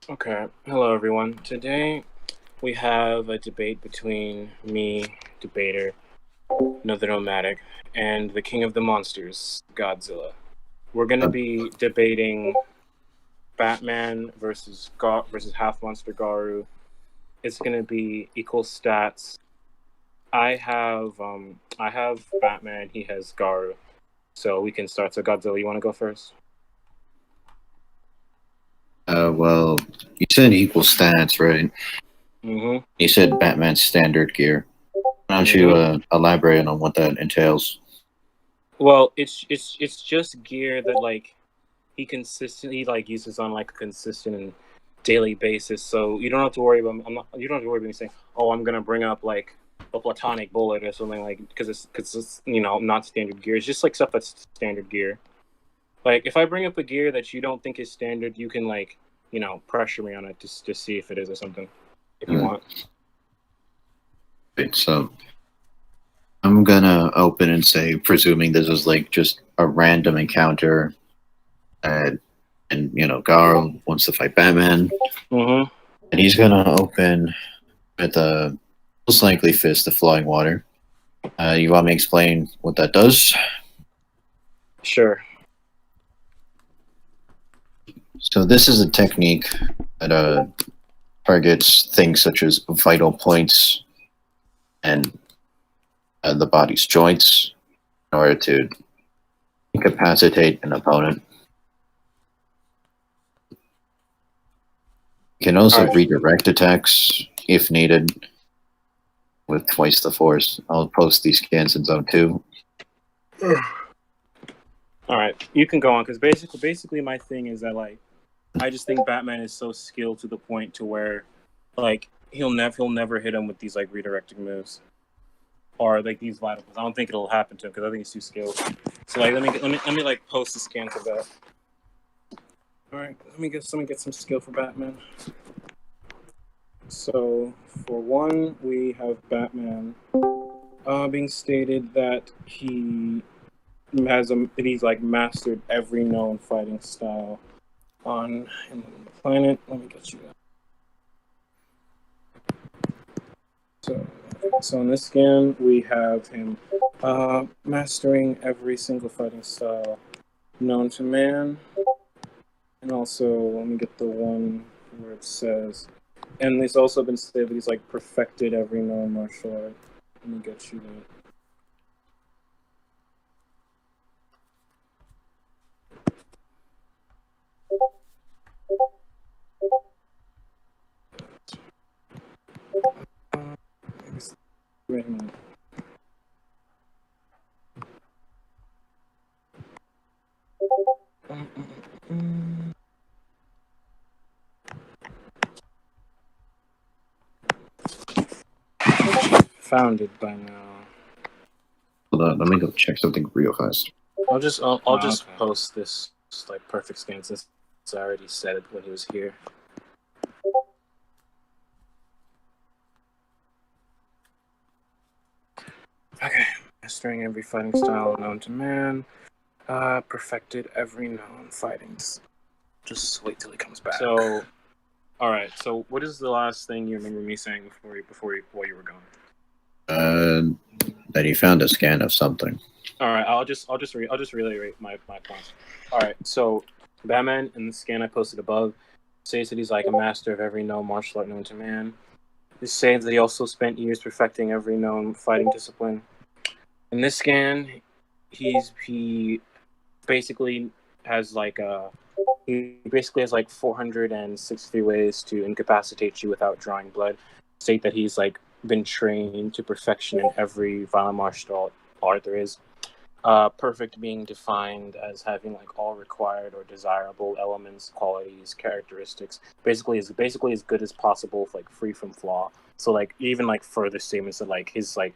Okay, hello everyone. Today we have a debate between me, debater, another nomadic, and the king of the monsters, Godzilla. We're gonna Uh, be debating Batman versus half monster Garou. It's gonna be equal stats. I have Batman. He has Garou. So we can start. So Godzilla, you want to go first? well, you said equal stats, right? Mm-hmm. You said Batman's standard gear. Why don't you Mm-hmm. elaborate on what that entails? Well, it's just gear that he consistently uses on like a consistent and daily basis. So you don't have to worry about you don't have to worry about me saying, "Oh, I'm gonna bring up like a platonic bullet or something," like because it's not standard gear. It's just like stuff that's standard gear. Like if I bring up a gear that you don't think is standard, you can pressure me on it just to see if it is or something if you Uh, want. right, so I'm gonna open and say, presuming this is like just a random encounter, uh, and Garl wants to fight Batman, Mm-hmm. and he's gonna open with a most likely fist of flying water. You want me to explain what that does? Sure. So this is a technique that targets things such as vital points and the body's joints in order to incapacitate an opponent. You can All also right. redirect attacks if needed with twice the force. I'll post these scans in zone 2. All right. You can go on because basically my thing is that I just think Batman is so skilled to the point to where he'll never hit him with these like redirecting moves or like these vital moves. I don't think it'll happen to him because I think he's too skilled. So like let me like post the scan for that. All right, let me get some skill for Batman. So for one, we have Batman being stated that he's like mastered every known fighting style on the planet. Let me get you that. So in this scan, we have him mastering every single fighting style known to man. And also, let me get the one where it says, and it's also been stated that he's like perfected every known martial art. Let me get you that. Wait a minute. Found it by now. Hold on, let me go check something real fast. I'll just Okay. post this like perfect scan since I already said it when he was here. Okay, mastering every fighting style known to man. Perfected every known fighting. Just wait till he comes back. So, all right. So, what is the last thing you remember me saying while you were gone? That he found a scan of something. All right. I'll just reiterate my points. All right. So, Batman in the scan I posted above says that he's like a master of every known martial art known to man. This says that he also spent years perfecting every known fighting discipline. In this scan, he basically has like a he basically has like 460 ways to incapacitate you without drawing blood. State that he's like been trained to perfection in every violent martial art there is. Perfect being defined as having like all required or desirable elements, qualities, characteristics. Basically as good as possible, like free from flaw. So like even like further statements that like his like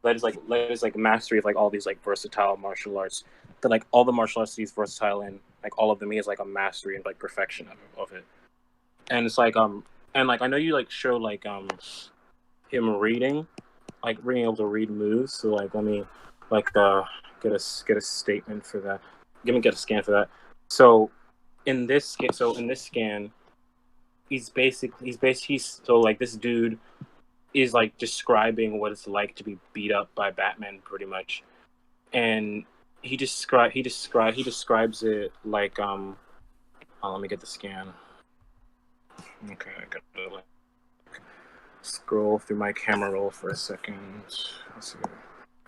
let his like mastery of like all these like versatile martial arts. That like all the martial arts he's versatile in, like all of them, he has like a mastery and like perfection of it. And it's like and like I know you like show like him reading, like being able to read moves. So like let me like get a statement for that. Let me get a scan for that. So in this scan, so like this dude is like describing what it's like to be beat up by Batman pretty much, and he describes it like let me get the scan. Okay, I gotta like scroll through my camera roll for a second. Let's see.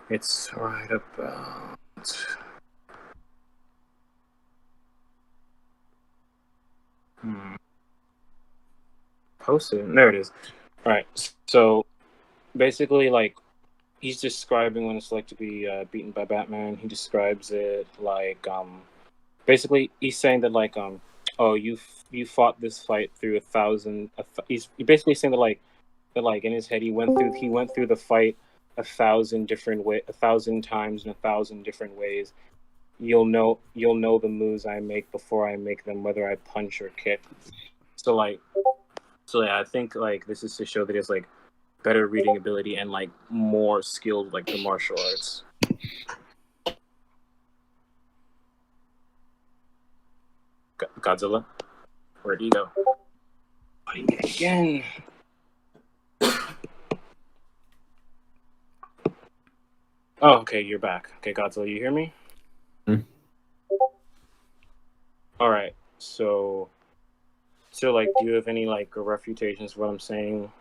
It's right about. Posted. There it is. All right. So basically, like he's describing what it's like to be beaten by Batman. He describes it like basically he's saying that like oh you fought this fight through a thousand. He's basically saying that like in his head he went through the fight a thousand times in a thousand different ways. You'll know the moves I make before I make them, whether I punch or kick. So like so yeah, I think like this is to show that he has like better reading ability and like more skilled like the martial arts. Godzilla, where'd he go? Again. Oh, okay, you're back. Okay, Godzilla, you hear me? All right. So like, do you have any like refutations for what I'm saying?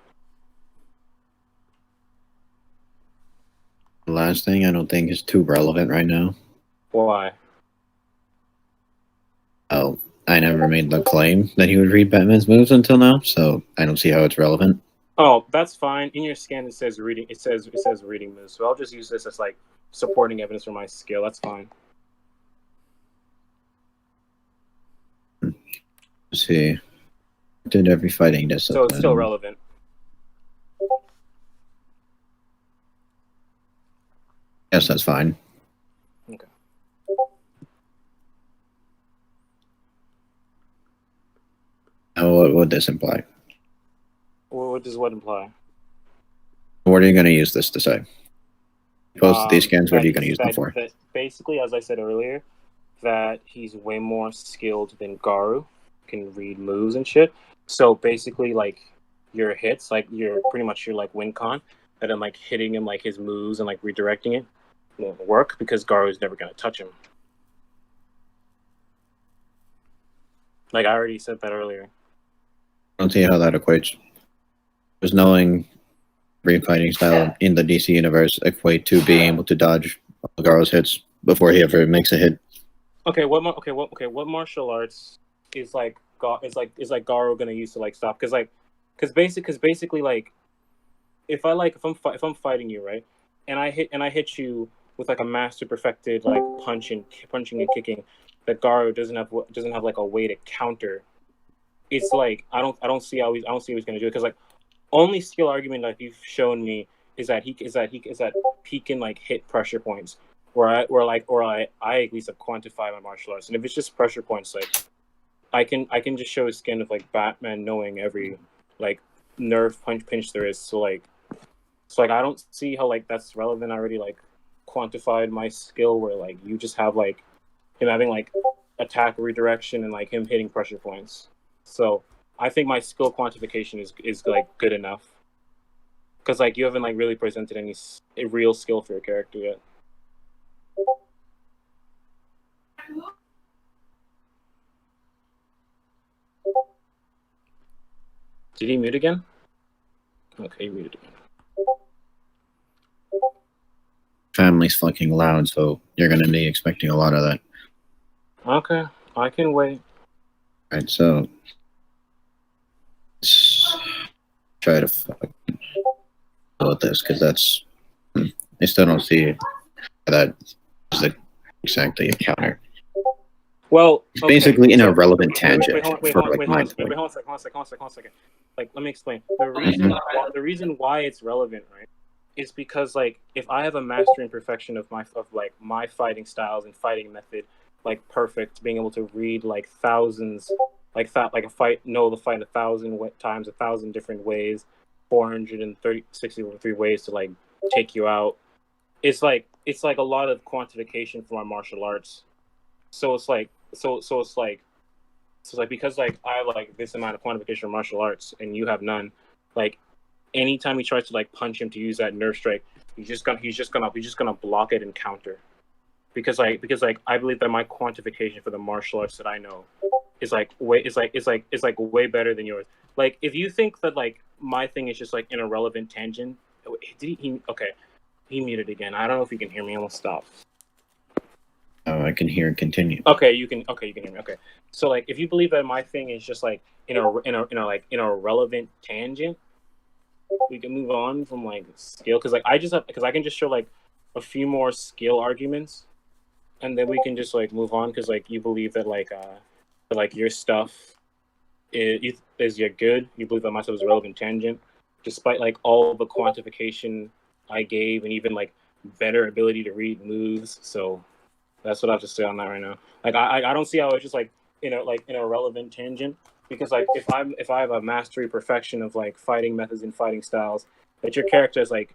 The last thing I don't think is too relevant right now. Why? Oh, I never made the claim that he would read Batman's moves until now, so I don't see how it's relevant. Oh, that's fine. In your scan, it says reading. It says reading moves. So I'll just use this as like supporting evidence for my skill. That's fine. Let's see. Did every fighting discipline. So it's still relevant. Yes, that's fine. Okay. Now, what would this imply? What does what imply? What are you going to use this to say? Post these scans, what are you going to use them for? That basically, as I said earlier, that he's way more skilled than Garou, can read moves and shit. So basically, like your hits, like you're pretty much your like win con, that I'm like hitting him like his moves and like redirecting it won't work because Garou's never gonna touch him. Like I already said that earlier. I don't see how that equates. Because knowing read fighting style in the DC universe equate to being able to dodge Garou's hits before he ever makes a hit. Okay, what martial arts is like Garou gonna use to like stop? Because basically like if I'm fighting you, right, and I hit you with like a master perfected like punching and kicking that Garou doesn't have like a way to counter. It's like I don't see how he's gonna do it because like only skill argument that you've shown me is that he can like hit pressure points where I at least have quantified my martial arts, and if it's just pressure points, like I can just show a skin of like Batman knowing every like nerve pinch there is. So like I don't see how like that's relevant. I already like quantified my skill where like you just have like him having like attack redirection and like him hitting pressure points. So I think my skill quantification is like good enough because like you haven't like really presented any real skill for your character yet. Did he mute again? Okay, he muted again. Family's fucking loud, so you're gonna be expecting a lot of that. Okay, I can wait. Right, so let's try to fucking deal with this because that's I still don't see that is exactly a counter. Well, it's basically an irrelevant tangent for like mind. Wait, hold on a second. Like, let me explain. The reason why it's relevant, right, is because like if I have a master imperfection of my fighting styles and fighting method, like perfect, being able to read like thousands, like that, like know the fight 1,000 times, 1,000 different ways, 463 ways to like take you out. It's like a lot of quantification for my martial arts. So it's like So like because like I have like this amount of quantification of martial arts and you have none, like anytime he tries to like punch him to use that nerve strike, he's just gonna block it and counter. Because I believe that my quantification for the martial arts that I know is like way better than yours. Like if you think that like my thing is just like an irrelevant tangent, did he okay? He muted again. I don't know if you can hear me. I'm gonna stop. Oh, I can hear. Continue. Okay, you can. Okay, you can hear me. Okay, so like, if you believe that my thing is just like in a relevant tangent, we can move on from like skill because like because I can just show like a few more skill arguments, and then we can just like move on because like you believe that like your stuff is you're good. You believe that my stuff is a relevant tangent, despite like all the quantification I gave and even like better ability to read moves. So that's what I have to say on that right now. Like I don't see how it's just like in a relevant tangent because like if I have a mastery perfection of like fighting methods and fighting styles that your character is like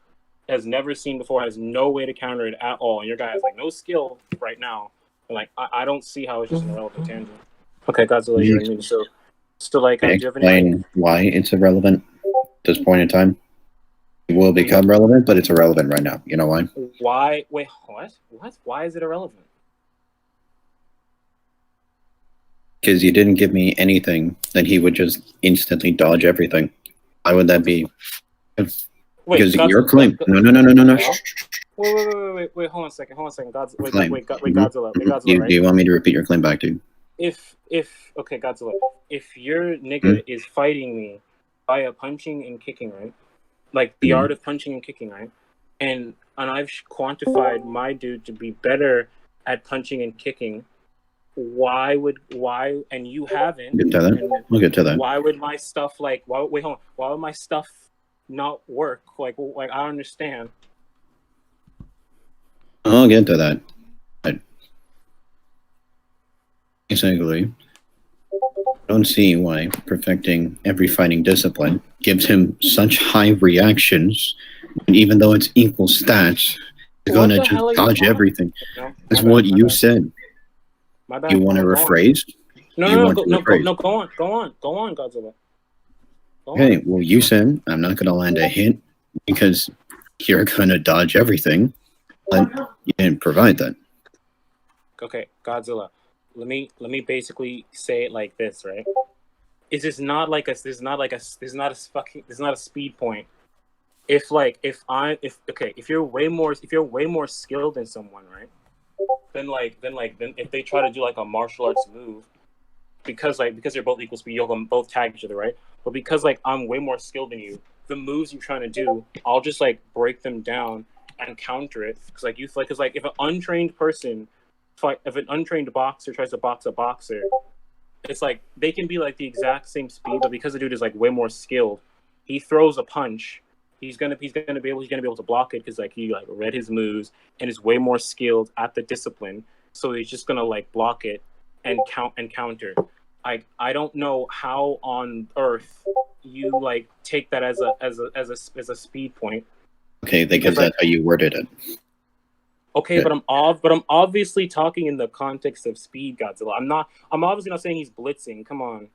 has never seen before, has no way to counter it at all, and your guy has like no skill right now. And like I don't see how it's just an irrelevant tangent. Okay, Godzilla, you're in me. So like, do you have any like? Explain why it's irrelevant at this point in time. It will become relevant, but it's irrelevant right now. You know why? Why? Wait, what? What? Why is it irrelevant? Because you didn't give me anything, then he would just instantly dodge everything. Why would that be? Wait, Because your claim. No. Wait, hold on a second. Claim. Godzilla. Wait, Godzilla, Do right? you want me to repeat your claim back to you? Okay, Godzilla, if your nigga is fighting me via punching and kicking, right? Like the art of punching and kicking, right? And I've quantified my dude to be better at punching and kicking. Why and you haven't? We'll get to that. We'll get to that. Why would my stuff like wait, hold on. Why would my stuff not work? Like I don't understand. I'll get to that. Basically, I don't see why perfecting every fighting discipline gives him such high reactions, and even though it's equal stats, he's gonna just dodge everything. No, That's what you said. My bad. You want to rephrase? No, go on, Godzilla. Okay, well, you said I'm not gonna land a hit because you're gonna dodge everything, but you didn't provide that. Okay, Godzilla. Let me basically say it like this, right? This is not a speed point. If you're way more skilled than someone, right? Then if they try to do like a martial arts move, because you're both equal speed, you'll both tag each other, right? But because like I'm way more skilled than you, the moves you're trying to do, I'll just like break them down and counter it. Because like if an untrained boxer tries to box a boxer, it's like they can be like the exact same speed, but because the dude is like way more skilled, he throws a punch. He's gonna be able to block it because like he like read his moves and is way more skilled at the discipline. So he's just gonna like block it and counter. I don't know how on earth you like take that as a speed point. Okay, because that's how you worded it. Okay, but I'm obviously talking in the context of speed, Godzilla. I'm obviously not saying he's blitzing. Come on,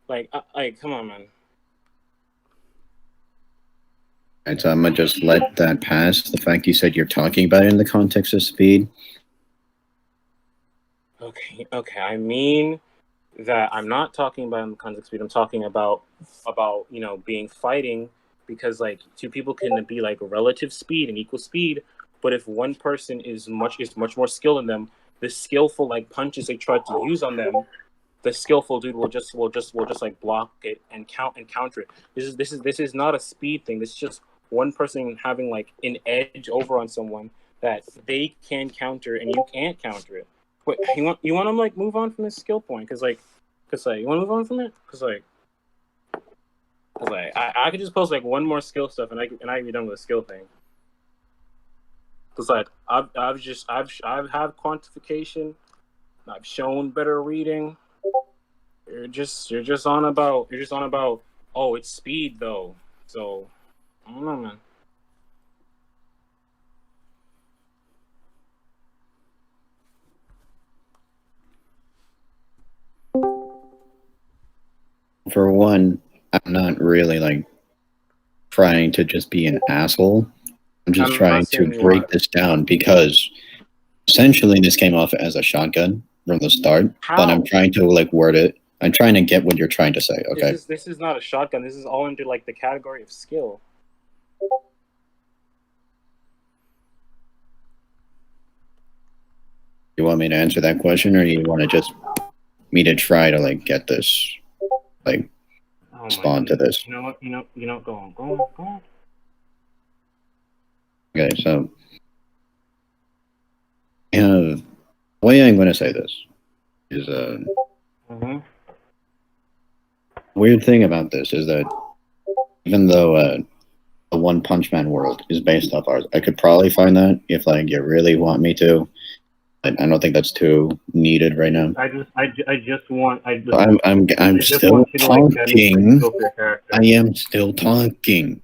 come on, man. Right, so I'm gonna just let that pass. The fact you said you're talking about it in the context of speed. Okay. I mean that I'm not talking about in the context of speed. I'm talking about being fighting because like two people can be like relative speed and equal speed, but if one person is much more skilled than them, the skillful like punches they try to use on them, the skillful dude will just like block it and counter it. This is not a speed thing. This is just one person having like an edge over on someone that they can counter and you can't counter it. Wait, you want to like move on from this skill point because you want to move on from it because I could just post like one more skill stuff and I can be done with the skill thing. Because like I've had quantification, I've shown better reading. You're just on about oh it's speed though. So I don't know, man. For one, I'm not really like trying to just be an asshole. I'm just I'm trying not to saying you break are. this down because essentially this came off as a shotgun from the start, but I'm How? trying to like word it. I'm trying to get what you're trying to say, okay? This is not a shotgun. This is all under like the category of skill. You want me to answer that question or you want to just me to try to like get this like Oh my respond to goodness. this? You know what? Go on, go on. Okay, so the way I'm going to say this is Mm-hmm. weird thing about this is that even though the One Punch Man world is based off ours, I could probably find that if like you really want me to. But I don't think that's too needed right now. I just want, I'm I just still want you to like demonstrate talking. skill for your I character. am still talking.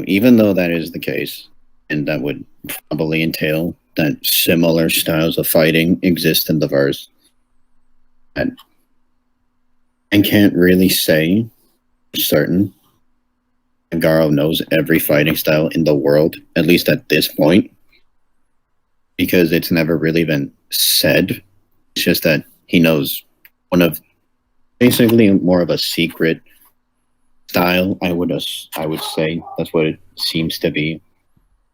Even though that is the case, and that would probably entail that similar styles of fighting exist in the verse, and I can't really say for certain Garou knows every fighting style in the world, at least at this point, because it's never really been said. It's just that he knows one of basically more of a secret style. I would say that's what it seems to be.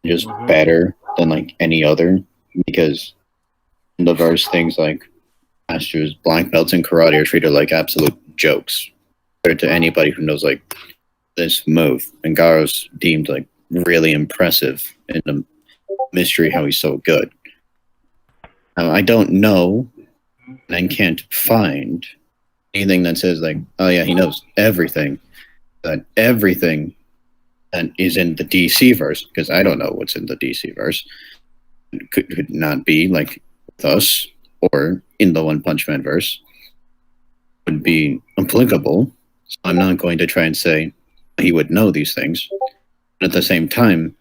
Just Mm-hmm. better than like any other because in the verse things like masters, black belts, and karate are treated like absolute jokes compared to anybody who knows like this move. And Garo's deemed like really impressive in the mystery how he's so good. I don't know and I can't find anything that says like, oh yeah, he knows everything. That everything that is in the DC verse, because I don't know what's in the DC verse, could not be like with us or in the One Punch Man verse would be applicable. So I'm not going to try and say he would know these things. But at the same time,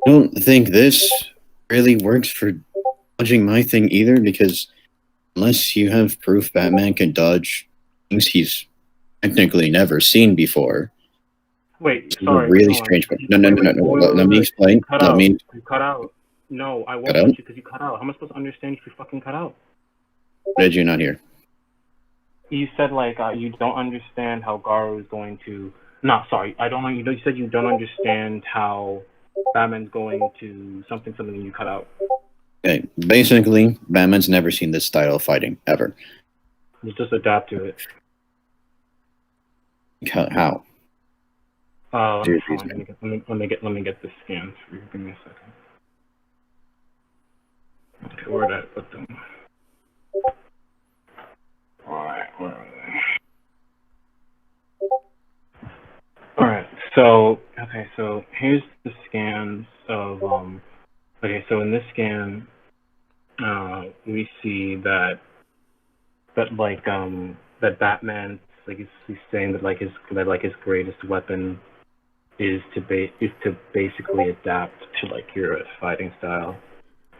I don't think this really works for dodging my thing either, because unless you have proof Batman can dodge things he's technically never seen before, Wait, it's a sorry, really hold on. strange point. No, no, no, no, no. Let me You explain. cut Let out. me You cut out. No, I cut won't out. let you because you cut out. How am I supposed to understand if you fucking cut out? What did you not hear? You said like you don't understand how Garou is going to. No, sorry, I don't know. You said you don't understand how Batman's going to something. You cut out. Okay, basically, Batman's never seen this style of fighting ever. You just adapt to it. How? Let me, hold on, let me get this scanned for you. Give me a second. Okay, where did I put them? Alright, where are they? Alright, so here's the scans of okay, so in this scan we see that that Batman like he's saying that his greatest weapon is to basically adapt to like your fighting style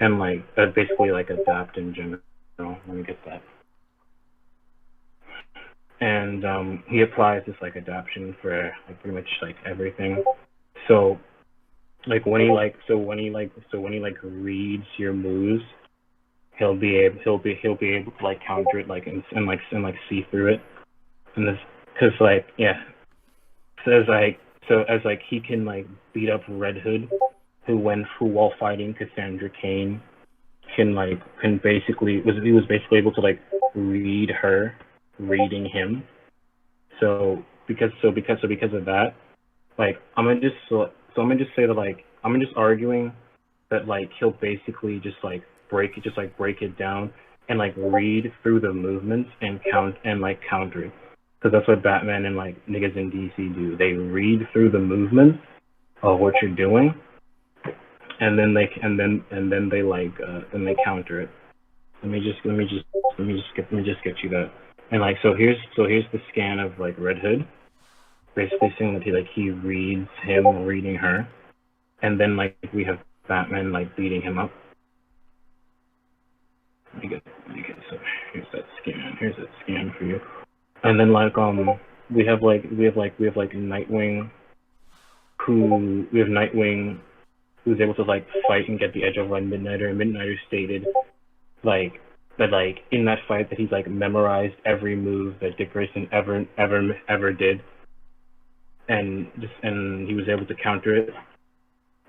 and like basically like adapt in general. Let me get that. And he applies this like adaptation for like pretty much like everything. So like when he reads your moves, he'll be able to like counter it like and see through it. And this because like yeah, so as like he can like beat up Red Hood, who while fighting Cassandra Cain can basically he was basically able to like read her reading him. So because of that, like I'm gonna just say that like I'm gonna just arguing that like he'll basically just like break it down and like read through the movements and counter it. Because that's what Batman and like niggas in DC do. They read through the movements of what you're doing, and then they counter it. Let me just get you that. And like here's the scan of like Red Hood, basically saying that he reads him reading her, and then like we have Batman like beating him up. So here's that scan. Here's that scan for you. And then we have Nightwing who's able to like fight and get the edge over on Midnighter, and Midnighter stated like that like in that fight that he's like memorized every move that Dick Grayson ever did, and he was able to counter it.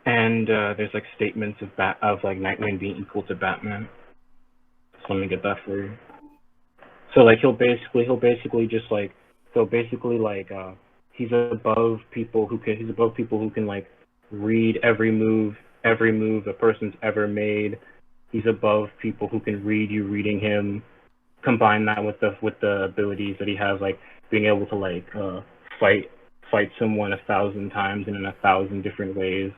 And there's like statements of like Nightwing being equal to Batman. So let me get that for you. So like he'll basically he's above people who can like read every move a person's ever made. He's above people who can read you reading him. Combine that with the abilities that he has, like being able to like fight someone 1,000 times and in 1,000 different ways,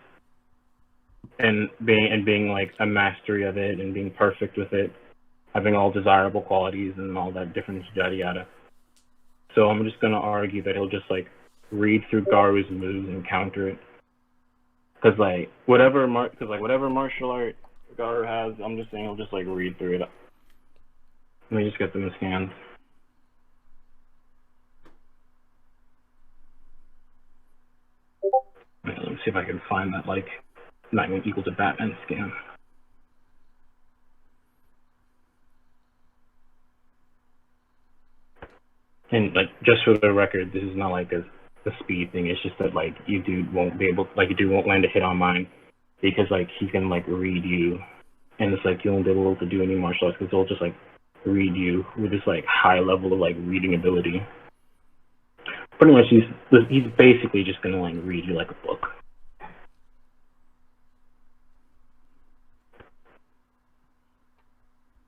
and being like a mastery of it and being perfect with it, having all desirable qualities and all that different yada yada. So I'm just gonna argue that he'll just like read through Garou's moves and counter it. Cause like whatever martial art Garou has, I'm just saying he'll just like read through it. Let me just get them scanned. Let me see if I can find that like Nightwing equal to Batman scan. And like just for the record, this is not like a speed thing. It's just that like you won't land a hit on mine because like he's gonna like read you, and it's like you won't be able to do any martial arts because he'll just like read you with this like high level of like reading ability. Pretty much, he's basically just gonna like read you like a book.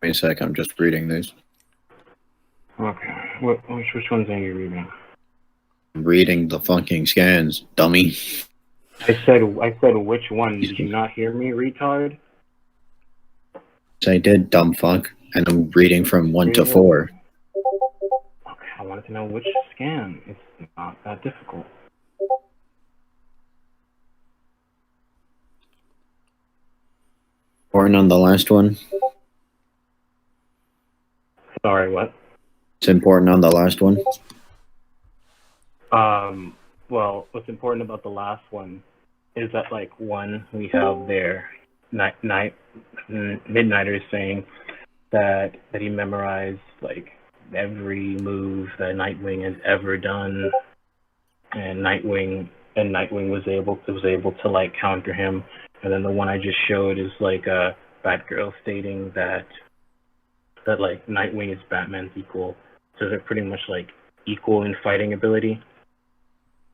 Wait a sec, I'm just reading these. Okay, which ones are you reading? I'm reading the fucking scans, dummy. I said which one? Did you not hear me, retard? I did, dumb fuck, and I'm reading from 1 to 4. Okay, I wanted to know which scan. It's not that difficult. Important on the last one. Sorry, what? It's important on the last one. Well, what's important about the last one is that, like, one, we have there Midnighter is saying that he memorized like every move that Nightwing has ever done, and Nightwing was able to like counter him. And then the one I just showed is like Batgirl stating that like Nightwing is Batman's equal, so they're pretty much like equal in fighting ability.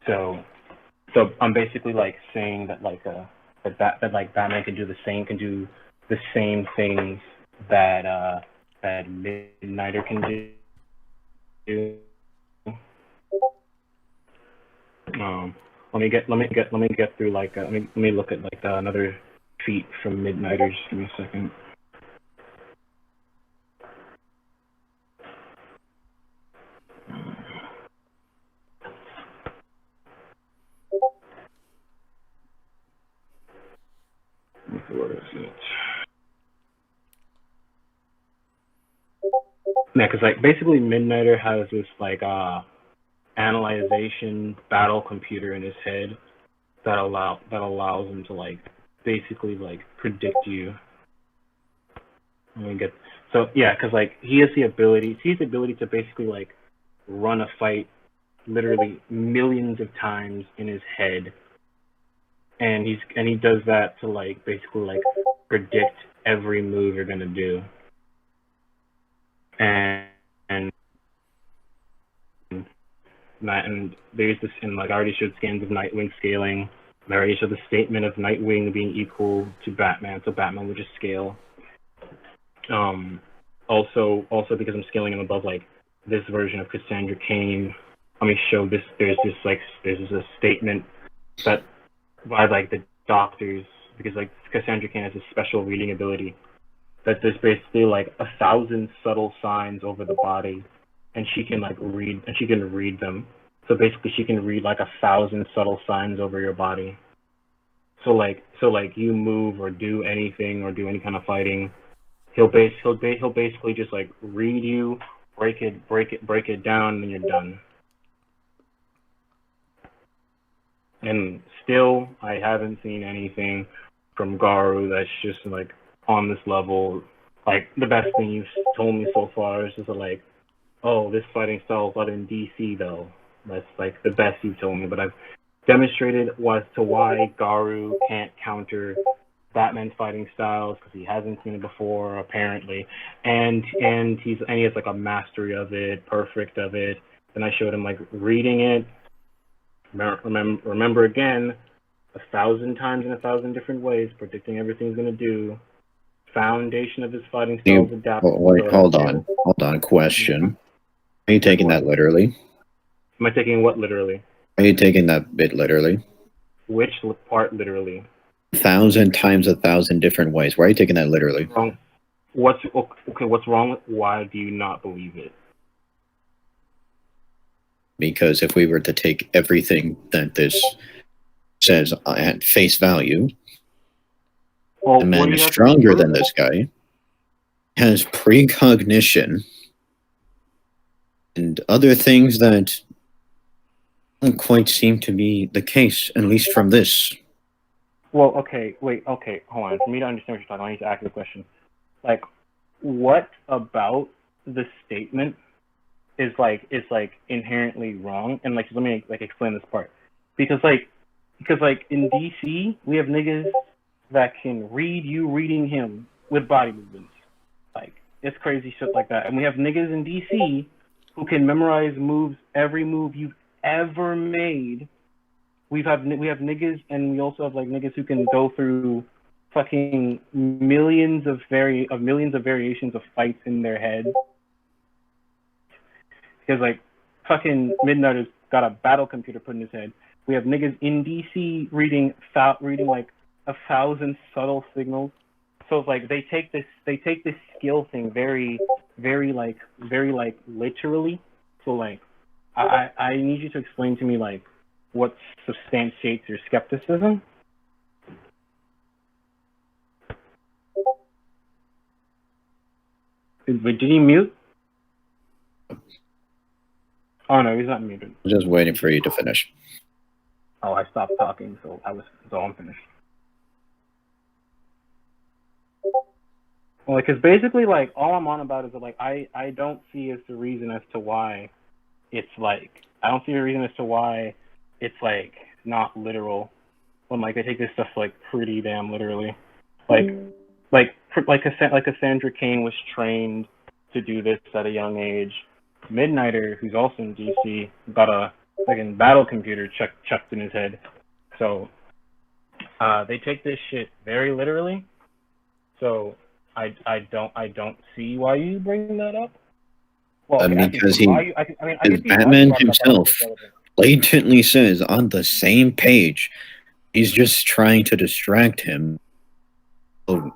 So I'm basically like saying that like that like Batman can do the same things that Midnighter can do. Let me get through like let me look at like another feat from Midnighter. Just give me a second. Where is it? Yeah, because like basically Midnighter has this like analyzation battle computer in his head that allows him to like basically like predict you. Because like he has the ability to basically like run a fight literally millions of times in his head, and he does that to like basically like predict every move you're gonna do. And there's this, and like I already showed scans of Nightwing scaling. I already showed the statement of Nightwing being equal to Batman, so Batman would just scale. Also because I'm scaling him above like this version of Cassandra Cain, let me show this. There's a statement that by like the doctors, because like Cassandra Cain has a special reading ability that there's basically like 1,000 subtle signs over the body, and she can like read them. So basically she can read like 1,000 subtle signs over your body. So like you move or do anything or do any kind of fighting, he'll basically just like read you, break it down, and you're done. And still, I haven't seen anything from Garou that's just like on this level. Like the best thing you've told me so far is just like, oh, this fighting style is not in DC though. That's like the best you've told me. But I've demonstrated as to why Garou can't counter Batman's fighting styles because he hasn't seen it before apparently, and he has like a mastery of it, perfect of it. Then I showed him like reading it. Remember again, 1,000 times in 1,000 different ways, predicting everything he's gonna do. Foundation of his fighting styles adapted. Wait, hold on. Question. Are you taking that literally? Am I taking what literally? Are you taking that bit literally? Which part literally? 1,000 times 1,000 different ways. Why are you taking that literally? Wrong. What's wrong? Why do you not believe it? Because if we were to take everything that this says at face value, the man is stronger than this guy, has precognition, and other things that don't quite seem to be the case, at least from this. Well, okay, hold on. For me to understand what you're talking about, I need to ask you a question. Like, what about the statement is inherently wrong? And like, let me like explain this part. Because in DC, we have niggas that can read you reading him with body movements. Like, it's crazy shit like that. And we have niggas in DC who can memorize moves, every move you've ever made. We have niggas, and we also have like niggas who can go through fucking millions of variations of fights in their head. Because like fucking Midnighter's got a battle computer put in his head. We have niggas in DC reading like 1,000 subtle signals. So it's like they take this skill thing very literally. So like I need you to explain to me like what substantiates your skepticism. Did he mute? Oh no, he's not muted. I'm just waiting for you to finish. Oh, I stopped talking, so I'm finished. Well, because basically, like, all I'm on about is that, like, I don't see as the reason as to why it's like, I don't see a reason as to why it's like not literal when like they take this stuff like pretty damn literally. Like Cassandra Cain was trained to do this at a young age. Midnighter, who's also in DC, got a fucking battle computer chucked in his head. So they take this shit very literally. So I don't see why you bring that up. Well, okay, because Batman himself blatantly says on the same page, he's just trying to distract him. So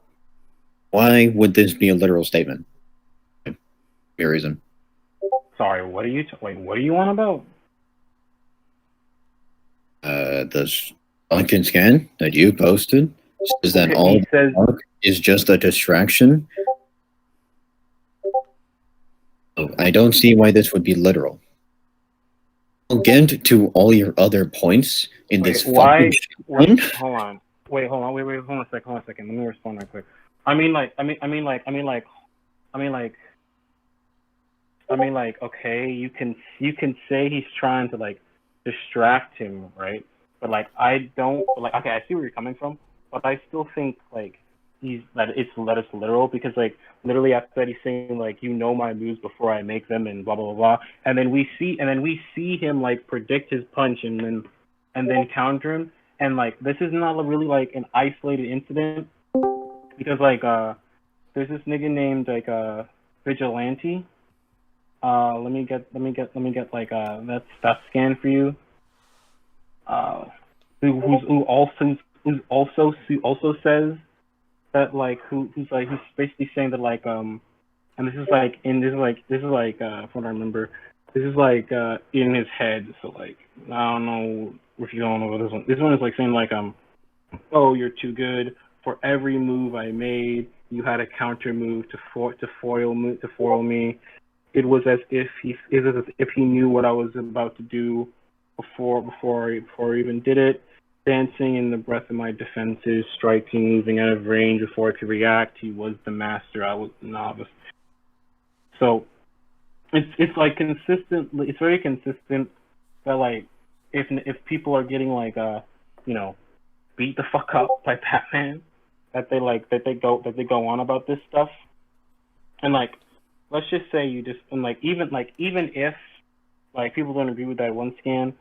why would this be a literal statement? Your reason. Sorry, what are you on about? The Duncan scan that you posted says that all the talk is just a distraction. So I don't see why this would be literal. I'll get to all your other points in this. Hold on a second. Let me respond right quick. I mean, okay, you can say he's trying to like distract him, right? But like, I don't like. Okay, I see where you're coming from, but I still think like it's literal because like literally after that he's saying like you know my moves before I make them and blah blah blah, and then we see him like predict his punch and then counter him, and like this is not really like an isolated incident because like there's this nigga named like Vigilante. Let me get like that scan for you. Who also says that like who's basically saying that like and this is like from what I remember, this is like in his head. So like I don't know if you don't know this one. This one is like saying like oh you're too good for every move I made. You had a counter move to foil me. It was as if he knew what I was about to do before I even did it. Dancing in the breath of my defenses, striking, moving out of range before I could react. He was the master. I was the novice. So it's like consistently. It's very consistent that like if people are getting like beat the fuck up by Batman, that they go on about this stuff, and like let's just say you just and like even if like people don't agree with that one scan,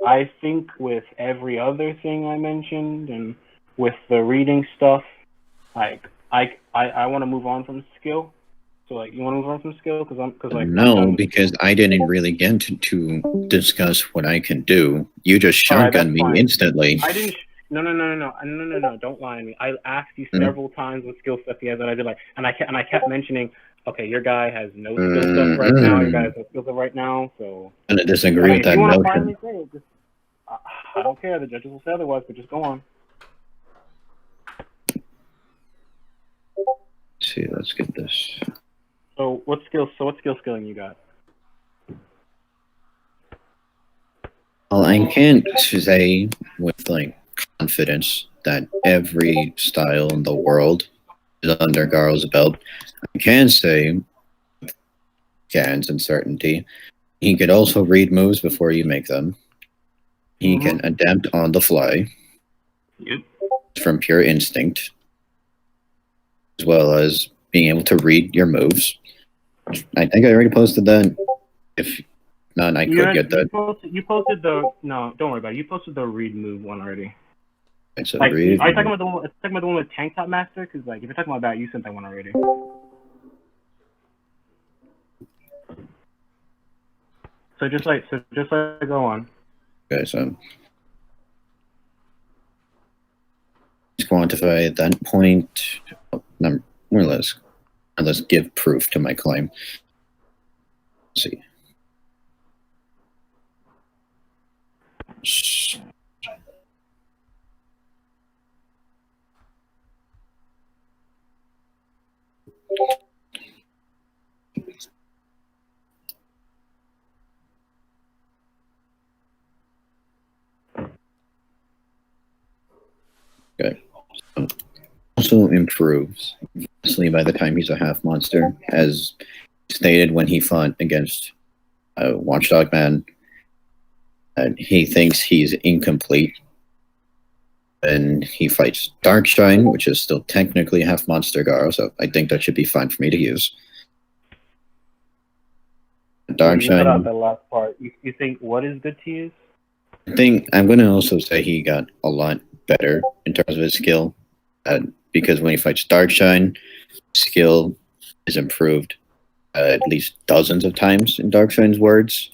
I think with every other thing I mentioned and with the reading stuff, like I want to move on from skill. So like you want to move on from skill because no, because I didn't really get to discuss what I can do. You just shotgunned me instantly. I didn't. No. Don't lie to me. I asked you several times what skill stuff he has, and I did and I kept mentioning. Okay, your guy has no skill stuff right now. Your guy has no skill stuff right now. So I'm gonna disagree with that notion. If you want to finally say it, just I don't care. The judges will say otherwise, but just go on. Let's see, let's get this. So what skill skilling you got? Well, I can't say with like confidence that every style in the world is under Garou's belt. I can say with cans and certainty. He could also read moves before you make them. He can adapt on the fly. Yep. From pure instinct, as well as being able to read your moves. I think I already posted that. If not, I could get that. You posted the no. Don't worry about it. You posted the read move one already. It's a read. Are you talking about the one with Tank Top Master? Because like if you're talking about that, you sent that one already. So just go on. Okay, so let's quantify at that point. More or less. Let's give proof to my claim. Let's see. Okay. Also improves, obviously, by the time he's a half monster, as stated when he fought against Watchdog Man. He thinks he's incomplete. And he fights Darkshine, which is still technically half monster Garou, so I think that should be fine for me to use. Darkshine. You cut out the last part. You think what is good to use? I think I'm going to also say he got a lot better in terms of his skill, because when he fights Darkshine, skill is improved at least dozens of times in Darkshine's words.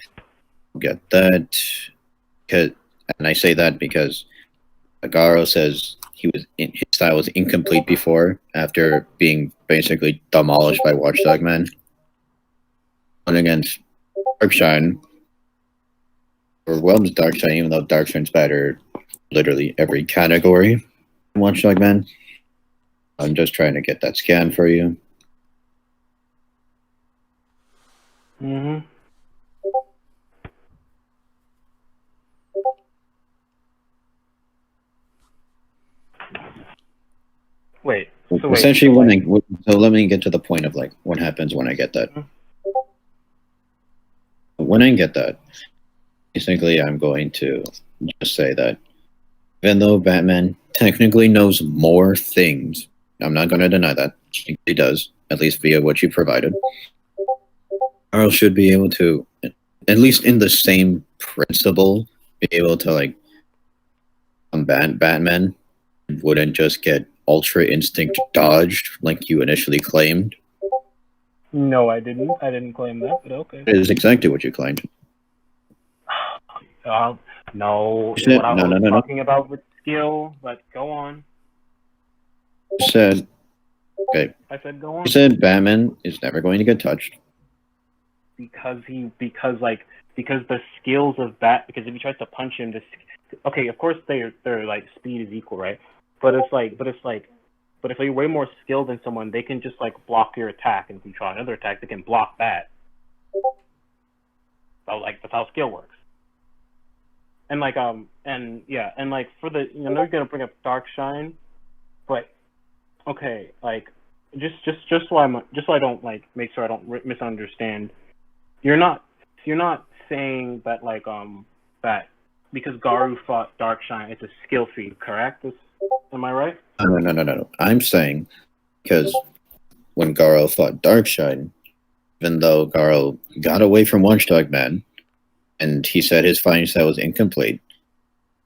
Get that, and I say that because Garou says his style was incomplete before, after being basically demolished by Watchdog Man. And against Darkshine, overwhelms Darkshine, even though Darkshine's better literally every category in Watchdog Man. I'm just trying to get that scan for you. Wait. Essentially, so let me get to the point of like what happens when I get that. When I get that, basically, I'm going to just say that even though Batman technically knows more things, I'm not going to deny that he does, at least via what you provided. Garou should be able to, at least in the same principle, be able to like combat Batman. Wouldn't just get Ultra Instinct dodged like you initially claimed. No, I didn't. I didn't claim that, but okay. It is exactly what you claimed. No. What I was talking about with skill, but go on. You said, okay. I said go on. You said Batman is never going to get touched. Because the skills of because if he tries to punch him, okay, of course their like speed is equal, right? But But if you're way more skilled than someone, they can just like block your attack, and if you try another attack, they can block that. So like that's how skill works. And like and yeah, and like for the I know you're gonna bring up Dark Shine, but okay, like just so I don't like make sure I don't misunderstand. You're not saying that like that because Garou fought Dark Shine, it's a skill feat, correct? Am I right? No. I'm saying because when Garou fought Darkshine, even though Garou got away from Watchdog Man, and he said his fighting style was incomplete,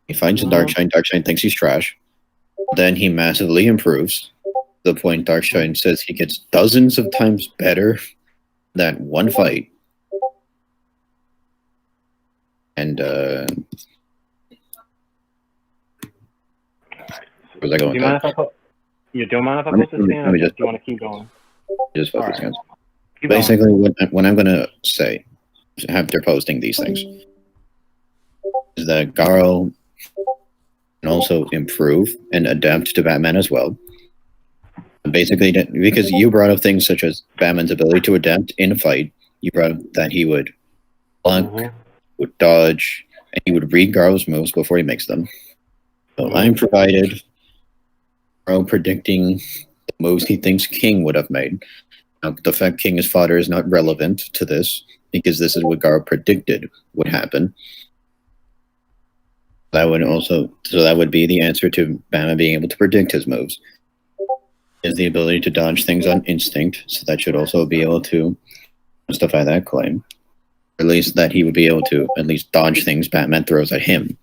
he finds Darkshine. Darkshine thinks he's trash. Then he massively improves. To the point Darkshine says he gets dozens of times better that one fight. And where's I going? Do you mind if I post this in, or do you want to keep going? Just focus on. Basically, what I'm gonna say after posting these things is that Garou can also improve and adapt to Batman as well. Basically, because you brought up things such as Batman's ability to adapt in a fight, you brought up that he would block, would dodge, and he would read Garou's moves before he makes them. So I'm provided Garou predicting the moves he thinks King would have made. Now, the fact King is fodder is not relevant to this, because this is what Garou predicted would happen. That would be the answer to Batman being able to predict his moves. Is the ability to dodge things on instinct, so that should also be able to justify that claim. Or at least that he would be able to at least dodge things Batman throws at him.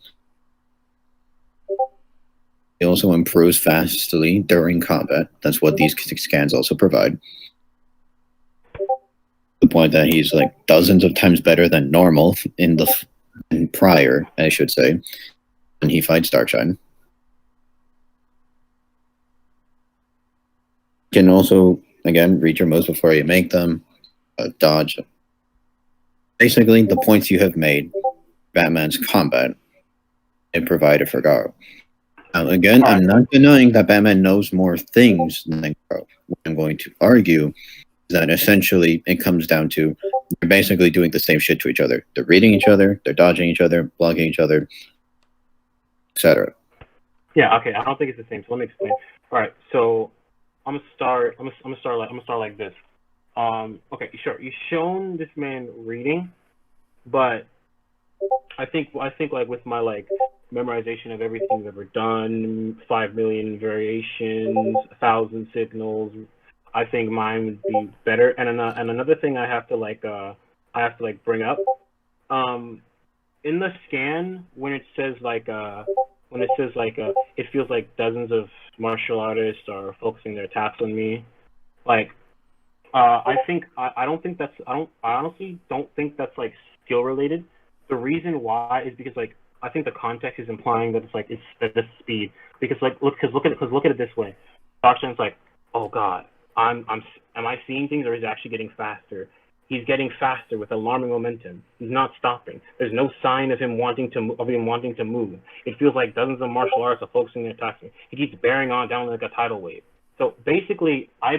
He also improves fastly during combat. That's what these scans also provide. The point that he's like dozens of times better than normal in prior, I should say, when he fights Darkshine. Can also, again, read your moves before you make them, dodge. Basically, the points you have made, Batman's combat, it provided for Garou. Now, again, I'm not denying that Batman knows more things than Garou. What I'm going to argue is that essentially it comes down to they're basically doing the same shit to each other. They're reading each other, they're dodging each other, blocking each other, etc. Yeah, okay. I don't think it's the same. So let me explain. All right, so I'm gonna start like this. Okay, sure. You've shown this man reading, but I think like with my like memorization of everything you've ever done, 5 million variations, 1,000 signals, I think mine would be better. And another thing I have to bring up, in the scan when it says it feels like dozens of martial artists are focusing their attacks on me, like I honestly don't think that's like skill related. The reason why is because like I think the context is implying that it's the speed, because like look at it this way. Darkshine's like, oh god, am I seeing things, or is it actually getting faster? He's getting faster with alarming momentum. He's not stopping. There's no sign of him wanting to move. It feels like dozens of martial artists are focusing their attacks. He keeps bearing on down like a tidal wave. So basically, I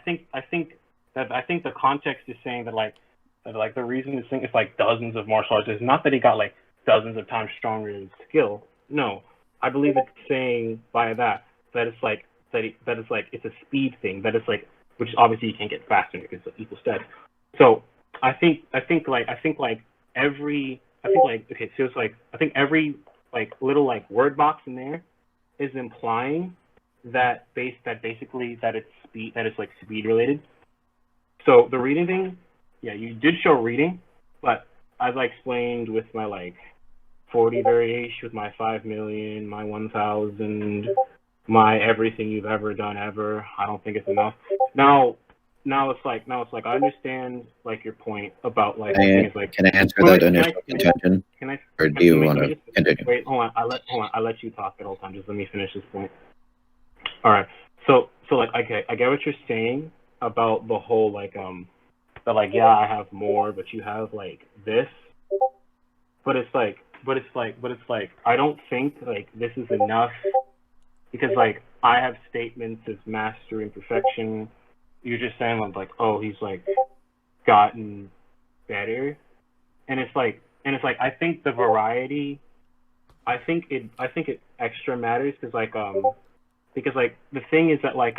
think the context is saying that the reason this thing is like dozens of martial artists is not that he got like dozens of times stronger in skill. No, I believe it's saying by that it's like it's a speed thing. That it's like, which obviously you can't get faster because it's equal stats. So I think every little like word box in there is implying that it's like speed related. So the reading thing, yeah, you did show reading, but as I explained with my like 40 variation, with my 5 million, my 1,000, my everything you've ever done ever, I don't think it's enough. Now it's like I understand like your point about like things like. Can I answer that initial contention? Or do you want to continue? Wait, hold on. I let you talk the whole time. Just let me finish this point. All right. So like okay, I get what you're saying about the whole like that like yeah, I have more, but you have like this. But it's like I don't think like this is enough, because like I have statements as mastery and perfection. You're just saying like, oh, he's like gotten better, and it's like, I think the variety, I think it extra matters because like the thing is that like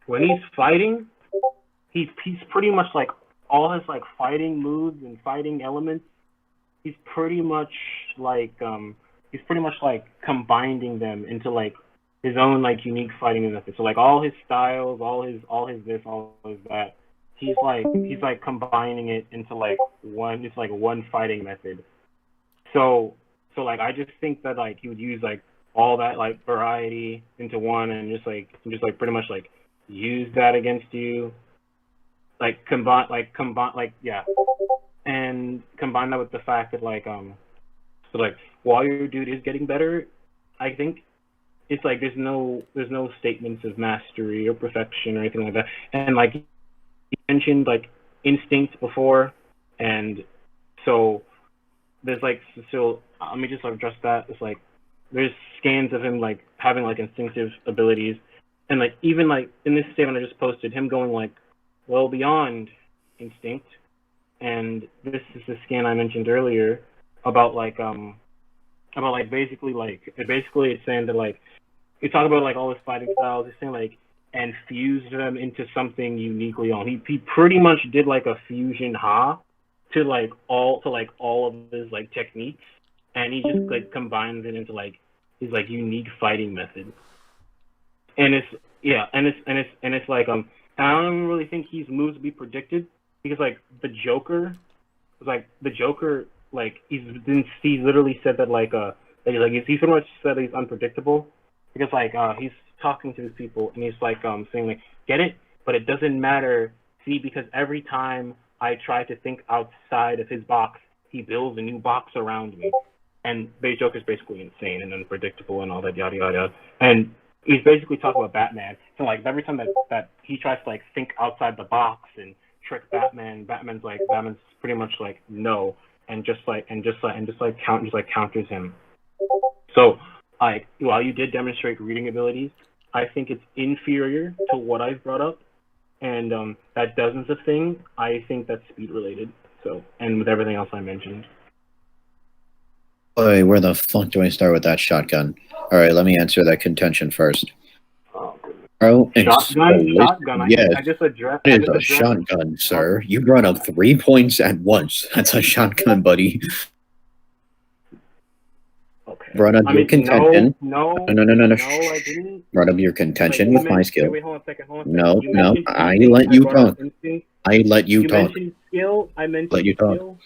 when he's fighting, he's pretty much like all his like fighting moves and fighting elements. He's pretty much like combining them into like his own like unique fighting method. So like all his styles, all his this, all his that. He's like combining it into like one. It's like one fighting method. So like I just think that like he would use like all that like variety into one and just like pretty much like use that against you. Like combine yeah, and combine that with the fact that like so like while your dude is getting better, I think it's like there's no statements of mastery or perfection or anything like that. And like you mentioned like instinct before, and so there's like so let me just address that. It's like there's scans of him like having like instinctive abilities, and like even like in this statement I just posted, him going like well beyond instinct. And this is the scan I mentioned earlier about basically it's saying that like you talk about like all his fighting styles. It's saying like and fuse them into something uniquely on. He pretty much did like a fusion ha to like all of his like techniques, and he just like combines it into like his like unique fighting method. And it's like I don't even really think his moves be predicted because like the Joker he literally said that like he pretty much said he's unpredictable because like he's talking to these people and he's like saying like get it, but it doesn't matter. See, because every time I try to think outside of his box, he builds a new box around me. And the Joker's basically insane and unpredictable and all that yada yada. And he's basically talking about Batman. So like every time that he tries to like think outside the box and trick Batman's pretty much like no, and just counters him. So like while you did demonstrate reading abilities, I think it's inferior to what I've brought up, and that dozens of things, I think that's speed related. So and with everything else I mentioned. Boy, where the fuck do I start with that shotgun? Alright, let me answer that contention first. Shotgun. Yes, I just addressed. it is a shotgun, sir. You brought up 3 points at once. That's a shotgun, buddy. Okay. Brought up your contention. No, I didn't. Brought up your contention with my skill. Wait, hold on a second. No, I let you talk. I let you talk. Mentioned skill. I mentioned let you talk. Skill.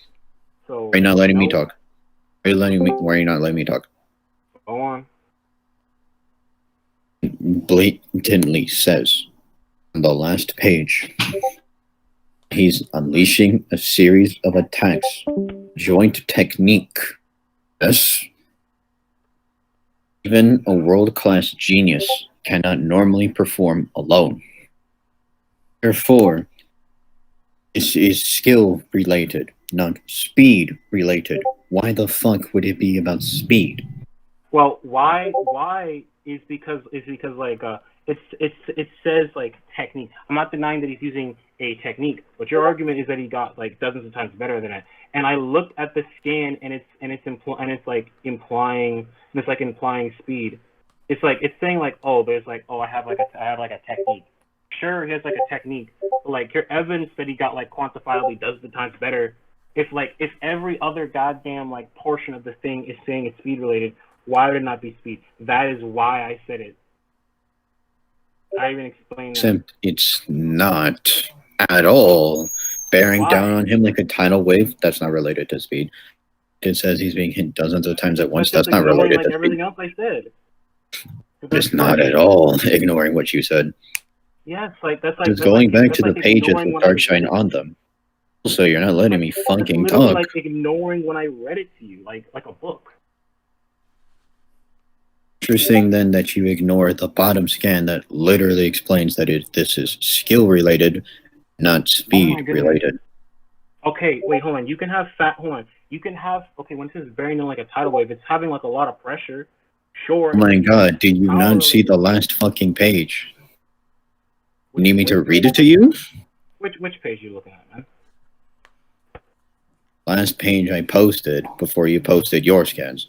So are you not letting me talk? Why are you not letting me talk? Go on. Blatantly says on the last page he's unleashing a series of attacks. Joint technique. Yes. Even a world-class genius cannot normally perform alone. Therefore, this is skill-related, not speed-related. Why the fuck would it be about speed? Well, why is because like it says like technique. I'm not denying that he's using a technique, but your argument is that he got like dozens of times better than it. And I looked at the scan and it's implying speed. It's like it's saying like I have a technique. Sure, he has like a technique, but like your evidence that he got like quantifiably dozens of times better. If every other goddamn like portion of the thing is saying it's speed related, why would it not be speed? That is why I said it. I even explained that. Except it's not at all. Bearing down on him like a tidal wave, that's not related to speed. It says he's being hit dozens of times at once, that's not related to everything speed. else I said. It's not at all ignoring what you said. Yes, that's It's going back to the pages with Darkshine on them. So you're not letting me fucking talk. Like ignoring when I read it to you, like a book. Interesting then that you ignore the bottom scan that literally explains that this is skill related, not speed related. Okay, wait, hold on. You can have when this is bearing on like a tidal wave, it's having like a lot of pressure. Sure. Oh my god, did you not see Power-related- the last fucking page? You need me to read it to you? Which page are you looking at, man? Last page I posted before you posted your scans.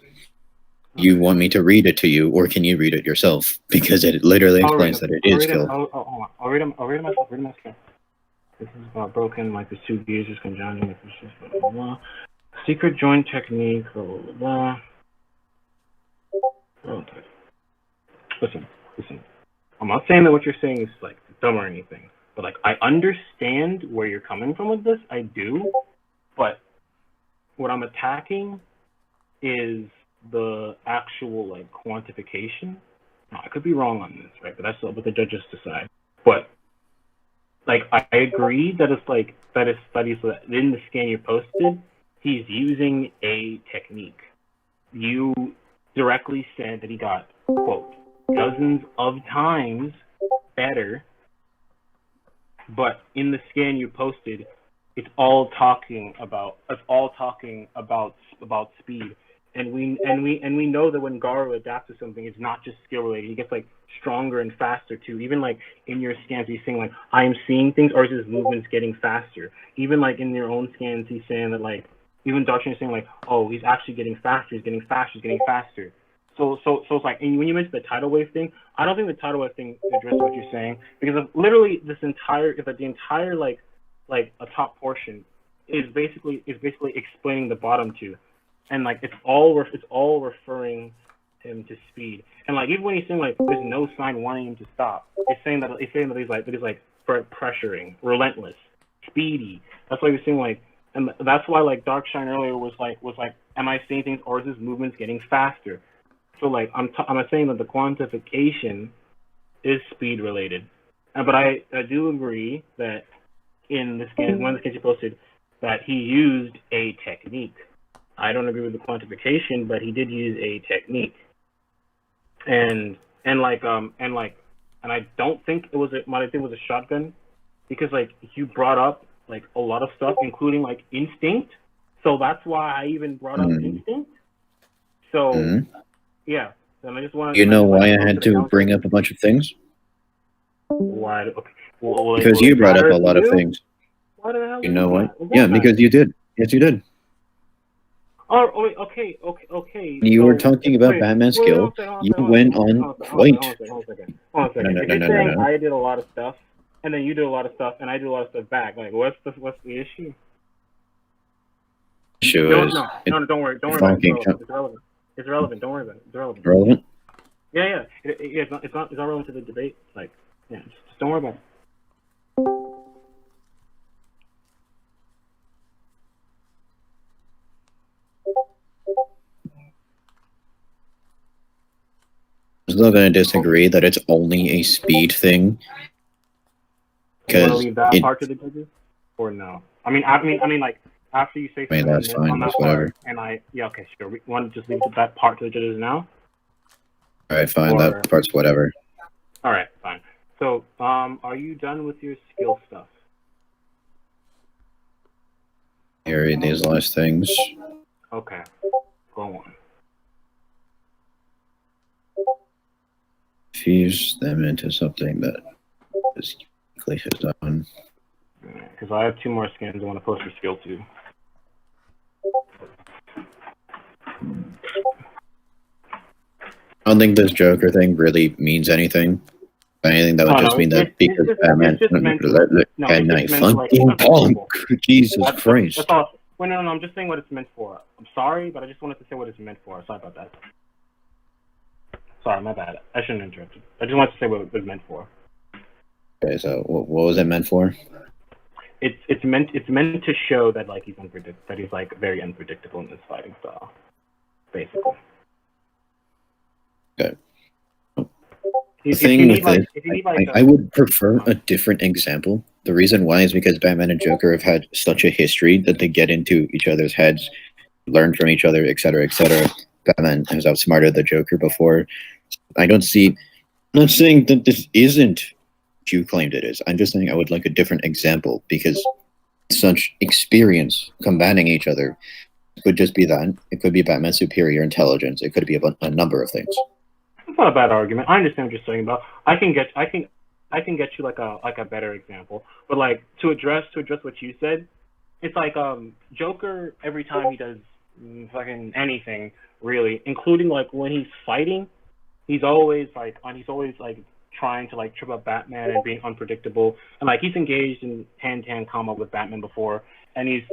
You want me to read it to you, or can you read it yourself? Because it literally explains that it is skill. Hold on. I'll read them myself. Read them myself. This is about broken, like the two gears is conjoining, like this, blah, blah, blah. Secret joint technique, blah, blah, blah. Okay. Listen. I'm not saying that what you're saying is like dumb or anything, but like I understand where you're coming from with this. I do, but what I'm attacking is the actual like quantification. Now, I could be wrong on this, right? But that's what the judges decide. But like I agree that it's like that is studies that in the scan you posted, he's using a technique. You directly said that he got, quote, dozens of times better, but in the scan you posted, it's all talking about speed. And we know that when Garou adapts to something, it's not just skill related. He gets like stronger and faster too. Even like in your scans, he's saying like I am seeing things, or is his movements getting faster? Even like in your own scans, he's saying that like even Darshan is saying like, oh, he's actually getting faster. He's getting faster. So it's like, and when you mentioned the tidal wave thing, I don't think the tidal wave thing addresses what you're saying, because of literally the entire like a top portion is basically explaining the bottom two. And like it's all referring him to speed, and like even when he's saying like there's no sign wanting him to stop, it's saying that he's like pressuring, relentless, speedy. That's why he's saying like, and that's why like Darkshine earlier was like, am I seeing things, or is his movements getting faster? So like I'm saying that the quantification is speed related, but I do agree that in this game, one of the skins you posted, that he used a technique. I don't agree with the quantification, but he did use a technique, and I don't think it was a shotgun, because like you brought up like a lot of stuff, including like instinct, so that's why I even brought up instinct. So yeah, and I just wanted. You know why I had to bring up a bunch of things? Why? Okay. Well, because you brought up a lot of things. Why the hell? You know what? Yeah, because you did. Yes, you did. Oh, okay. You were talking about Batman's skill. You went on quite. Hold on a second. If you're saying I did a lot of stuff, and then you did a lot of stuff, and I did a lot of stuff back, like what's the issue? No, don't worry about it. It's relevant. Don't worry about it. It's relevant. Relevant? Yeah. It's not relevant to the debate. Like, yeah, just don't worry about it. I'm still going to disagree that it's only a speed thing. You want to leave that part to the judges, or no? I mean, like after you say something that's fine. on that That's whatever. part, and okay, sure. We want to just leave that part to the judges now. All right, fine. That part's whatever. All right, fine. So, are you done with your skill stuff? You read these last things. Okay, go on. Fuse them into something that is quickly has done. Because I have 2 more skins I want to post for skill 2. I don't think this Joker thing really means anything. Anything that would just mean that because Batman and I fucking punk. Jesus Christ. That's all. Wait, no, I'm just saying what it's meant for. I'm sorry, but I just wanted to say what it's meant for. Sorry about that. Sorry, my bad. I shouldn't have interrupted. I just wanted to say what it was meant for. Okay, so what was it meant for? It's meant to show that like that he's like very unpredictable in his fighting style, basically. Okay. The thing with it, I would prefer a different example. The reason why is because Batman and Joker have had such a history that they get into each other's heads, learn from each other, etc., etc. Batman has outsmarted the Joker before. I'm not saying that this isn't what you claimed it is. I'm just saying I would like a different example, because such experience combating each other could just be that. It could be Batman's superior intelligence. It could be a number of things. not a bad argument. I understand what you're saying about. I can get you like a better example. But like to address what you said, it's like Joker every time he does fucking anything really, including like when he's fighting, he's always like trying to like trip up Batman and being unpredictable. And like he's engaged in hand-to-hand combat with Batman before, and his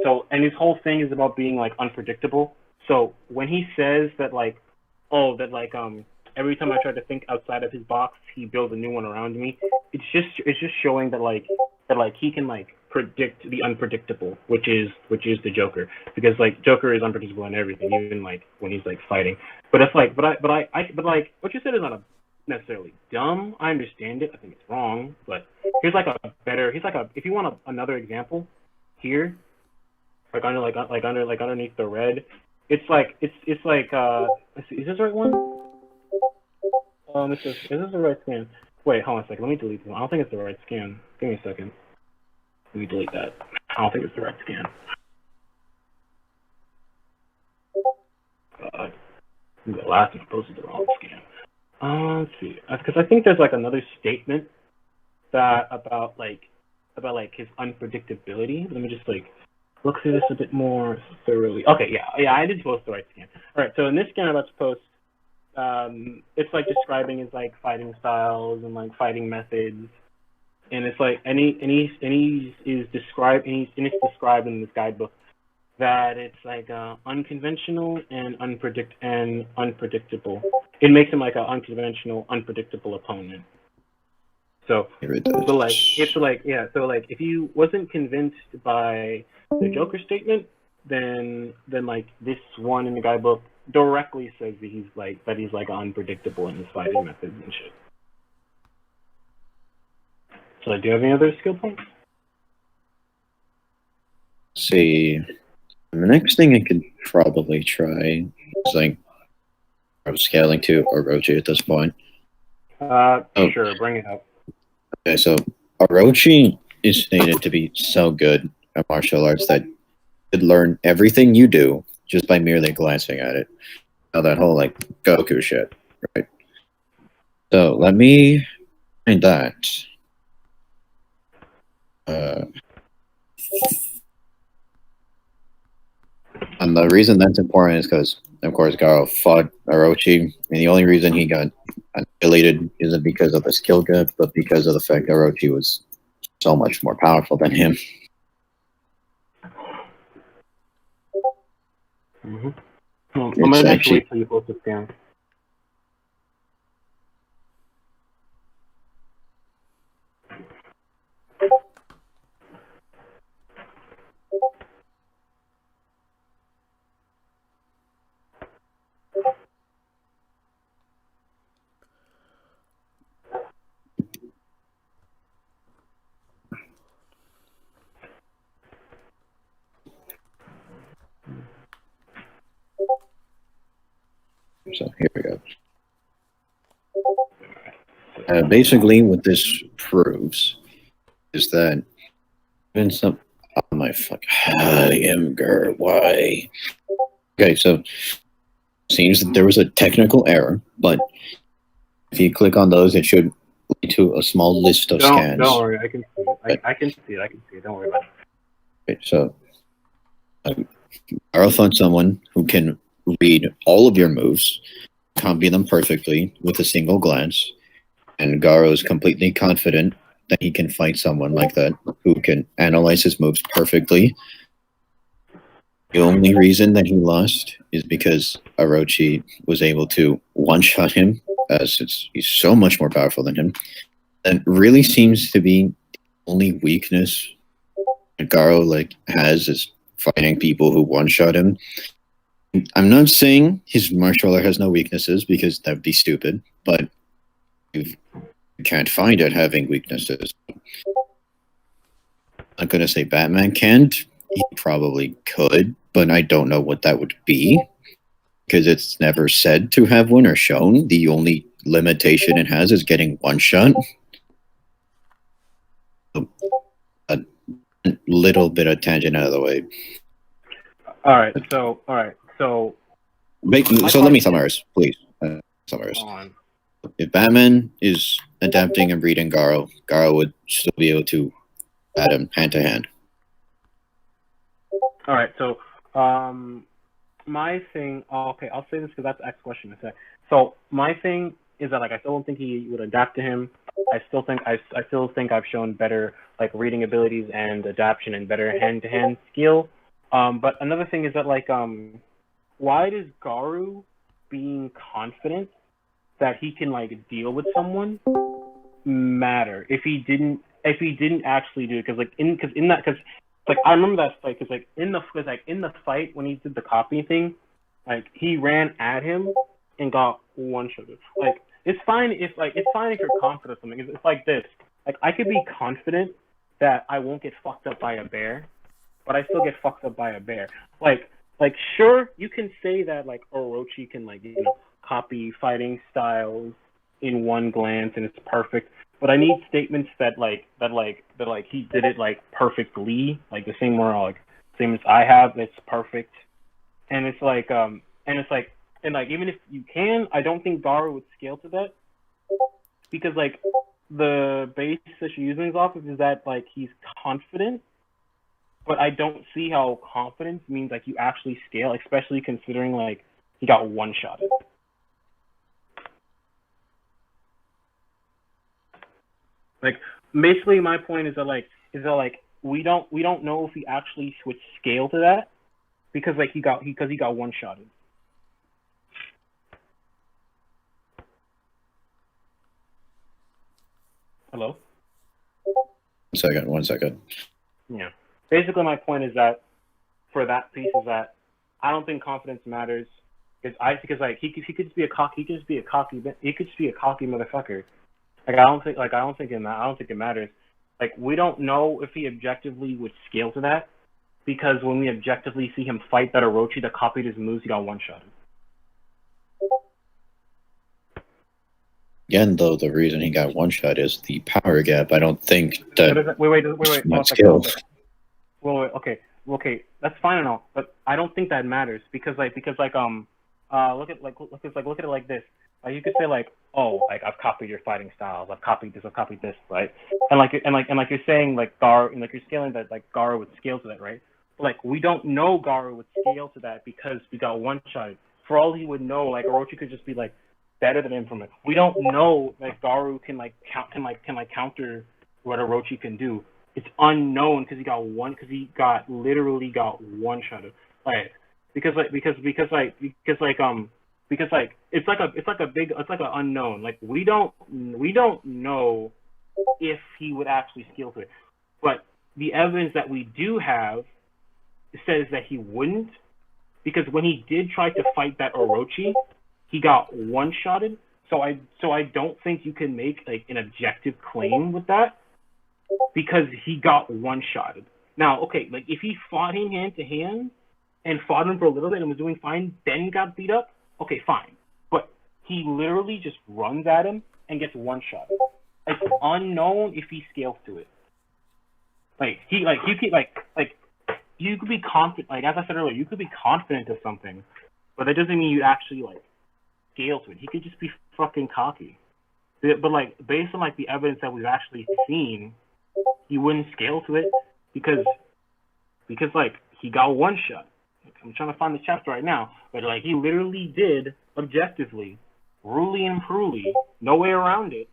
whole thing is about being like unpredictable. So when he says that like, oh, that like every time I try to think outside of his box, he builds a new one around me. It's just showing that like he can like predict the unpredictable, which is the Joker, because like Joker is unpredictable in everything, even like when he's like fighting. But it's like, but like what you said is not necessarily dumb. I understand it. I think it's wrong. But here's like if you want another example, here, like underneath the red, it's like let's see, is this the right one? Is this the right scan? Wait, hold on a second. Let me delete this one. I don't think it's the right scan. Give me a second. Let me delete that. I don't think it's the right scan. The last one I posted the wrong scan. Let's see. Because I think there's like another statement that about his unpredictability. Let me just like look through this a bit more thoroughly. Okay, yeah, I did post the right scan. All right, so in this scan I'm about to post, it's like describing his like fighting styles and like fighting methods, and it's like it's described in this guidebook that it's like unconventional and unpredictable. It makes him like an unconventional, unpredictable opponent. So if you wasn't convinced by the Joker statement, then like this one in the guidebook directly says that he's like unpredictable in his fighting methods and shit. So do you have any other skill points? See, the next thing I could probably try is like I was scaling to Orochi at this point. Sure, bring it up. Okay, so Orochi is stated to be so good at martial arts that you could learn everything you do just by merely glancing at it. Now that whole like Goku shit, right? So let me find that. And the reason that's important is because, of course, Garou fought Orochi, and the only reason he got annihilated isn't because of the skill gap, but because of the fact that Orochi was so much more powerful than him. Mm-hmm. I'm gonna actually wait till you post this down. So here we go. Basically, what this proves is that even some. Oh my fuck! I am Garou. Why? Okay, so seems that there was a technical error, but if you click on those, it should lead to a small list of scans. Don't worry, I can see it. I can see it. Don't worry about it. Okay, so I'll find someone who can read all of your moves, copy them perfectly with a single glance, and Garou is completely confident that he can fight someone like that who can analyze his moves perfectly. The only reason that he lost is because Orochi was able to one-shot him, as he's so much more powerful than him. That really seems to be the only weakness that Garou has is fighting people who one-shot him. I'm not saying his martial art has no weaknesses, because that would be stupid, but you can't find it having weaknesses. I'm not going to say Batman can't. He probably could, but I don't know what that would be, because it's never said to have one or shown. The only limitation it has is getting one shot. A little bit of tangent out of the way. All right, so let me summarize, please. Summarize. If Batman is adapting and reading Garou, Garou would still be able to bat him hand to hand. All right, so my thing. Oh, okay, I'll say this because that's the next question. So my thing is that like I still don't think he would adapt to him. I still think I've shown better like reading abilities and adaptation and better hand-to-hand skill. But another thing is that like why does Garou being confident that he can like deal with someone matter if he didn't actually do it? Because like I remember that fight because like in the fight when he did the copy thing, like he ran at him and got one shot. Like it's fine if you're confident of something. It's like this. Like I could be confident that I won't get fucked up by a bear, but I still get fucked up by a bear. Like sure you can say that like Orochi can like copy fighting styles in one glance and it's perfect. But I need statements that he did it like perfectly, like the same as I have, it's perfect. And it's like even if you can, I don't think Garou would scale to that. Because like the base that you're using is off of is that like he's confident, but I don't see how confidence means like you actually scale, especially considering like he got one shot. Like basically my point is that we don't know if he actually would scale to that because like he got one shot. Hello? 1 second. Yeah. Basically my point is that for that piece is that I don't think confidence matters because he could just be a cocky motherfucker. Like I don't think it matters. Like we don't know if he objectively would scale to that because when we objectively see him fight that Orochi that copied his moves, he got one shot. Again, though, the reason he got one shot is the power gap. I don't think that. Wait. Not skill. Wait. Okay. That's fine and all, but I don't think that matters because look at it like this. Like you could say like, oh, like I've copied your fighting styles, I've copied this, right? And you're saying like Garou, and like you're scaling that like Garou would scale to that, right? But, like we don't know Garou would scale to that because we got one shot. For all he would know, like Orochi could just be like better than him from it. We don't know that Garou can counter what Orochi can do. It's unknown because he literally got one shot. Like because it's like an unknown. Like we don't know if he would actually scale to it. But the evidence that we do have says that he wouldn't, because when he did try to fight that Orochi, he got one shotted. So I don't think you can make like an objective claim with that because he got one shotted. Now, okay, like if he fought him hand to hand and fought him for a little bit and was doing fine, then got beat up, okay, fine. But he literally just runs at him and gets one shot. It's unknown if he scales to it. You could be confident, like as I said earlier, you could be confident of something, but that doesn't mean you actually like scale to it. He could just be fucking cocky. But like based on like the evidence that we've actually seen, he wouldn't scale to it because like he got one shot. I'm trying to find the chapter right now, but like he literally did objectively, really and truly, no way around it,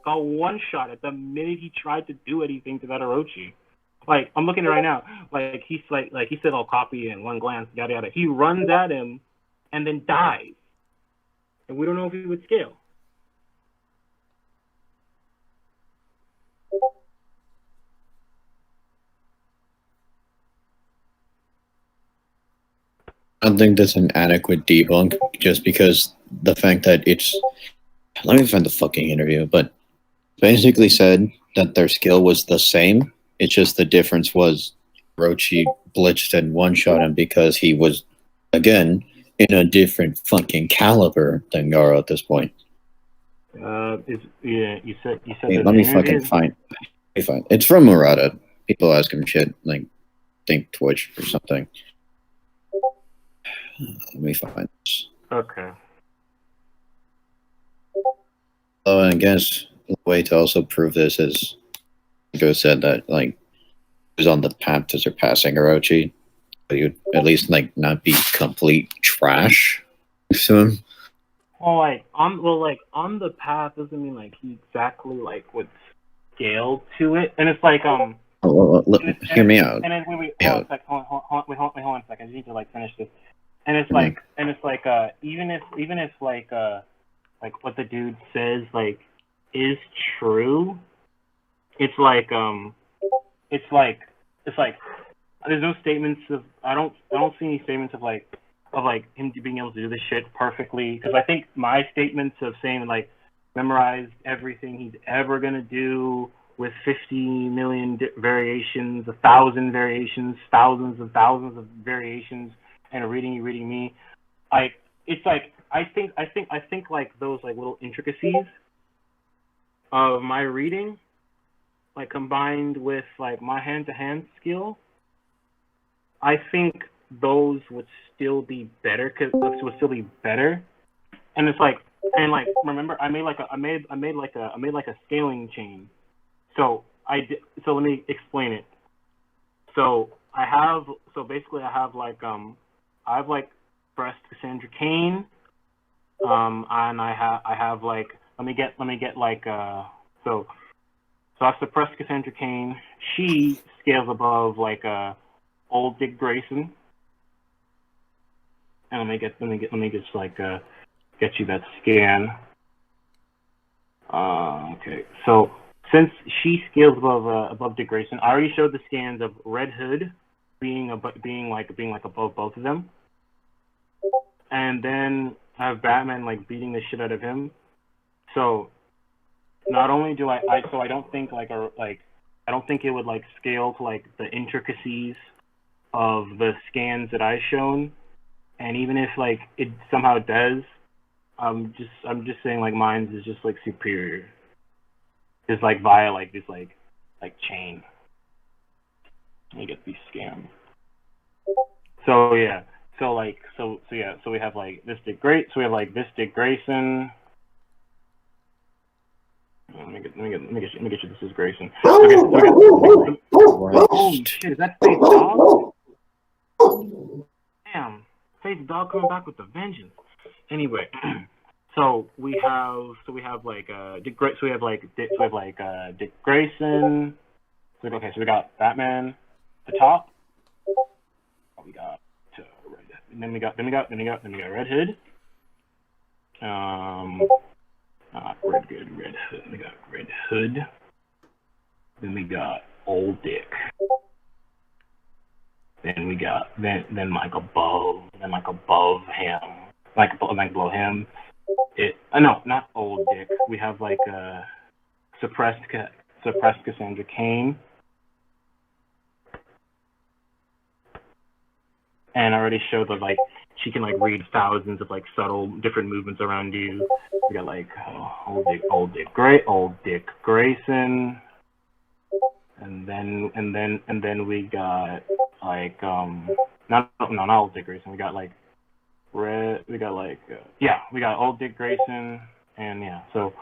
got one shot at the minute he tried to do anything to that Orochi. Like I'm looking at it right now, like he said, I'll copy in one glance, yada yada. He runs at him and then dies, and we don't know if he would scale. I don't think that's an adequate debunk, just because the fact that it's. Let me find the fucking interview, but basically said that their skill was the same. It's just the difference was Rochi blitzed and one shot him because he was, again, in a different fucking caliber than Garou at this point. You said. Hey, let me fucking find. It's from Murata. People ask him shit, like, think Twitch or something. Let me find this. Okay. Oh, I guess the way to also prove this is, Go said that like he was on the path to surpassing Orochi, but you'd at least like not be complete trash to him. Well, like on the path doesn't mean like he exactly like would scale to it, and it's like Hear me out. and then wait, Hear me hold on out. a sec, hold on a second. I just need to like finish this. And it's Mhm. like even if like what the dude says like is true, it's like it's like it's like there's no statements of I don't see any statements of like him being able to do this shit perfectly, because I think my statements of saying like memorize everything he's ever gonna do with 50 million variations, 1,000 variations, thousands of variations, and reading me, like it's like I think like those like little intricacies of my reading, like combined with like my hand to hand skill, I think those would still be better. Would still be better. And it's like, and like remember I made like a scaling chain. So so let me explain it. So basically I have like breast Cassandra Kane, and I have like let me get like so I suppressed Cassandra Kane. She scales above like old Dick Grayson. And let me just like get you that scan. Okay, so since she scales above Dick Grayson, I already showed the scans of Red Hood being like above both of them, and then I have Batman like beating the shit out of him. So not only do I don't think like I don't think it would like scale to like the intricacies of the scans that I've shown, and even if like it somehow does, I'm just saying like mine's is just like superior. Just like via like this like chain. Let me get these scams. So yeah. So we have like this Dick Great. So we have like this Dick Grayson. Let me get you. This is Grayson. Okay, so we got. Holy shit! Is that Faith Dog? Damn, Faith Dog coming back with the vengeance. Anyway, so we have like Dick Dick Grayson. So we got Batman at the top. We got Red Hood. Red Hood. We got Red Hood. Then we got Old Dick. Then we got then like above him, like below him. No, not Old Dick. We have like suppressed Cassandra Kane. And I already showed that like she can like read thousands of like subtle different movements around you. We got like old Dick Grayson, and then we got like not old Dick Grayson. We got like we got old Dick Grayson, and yeah, so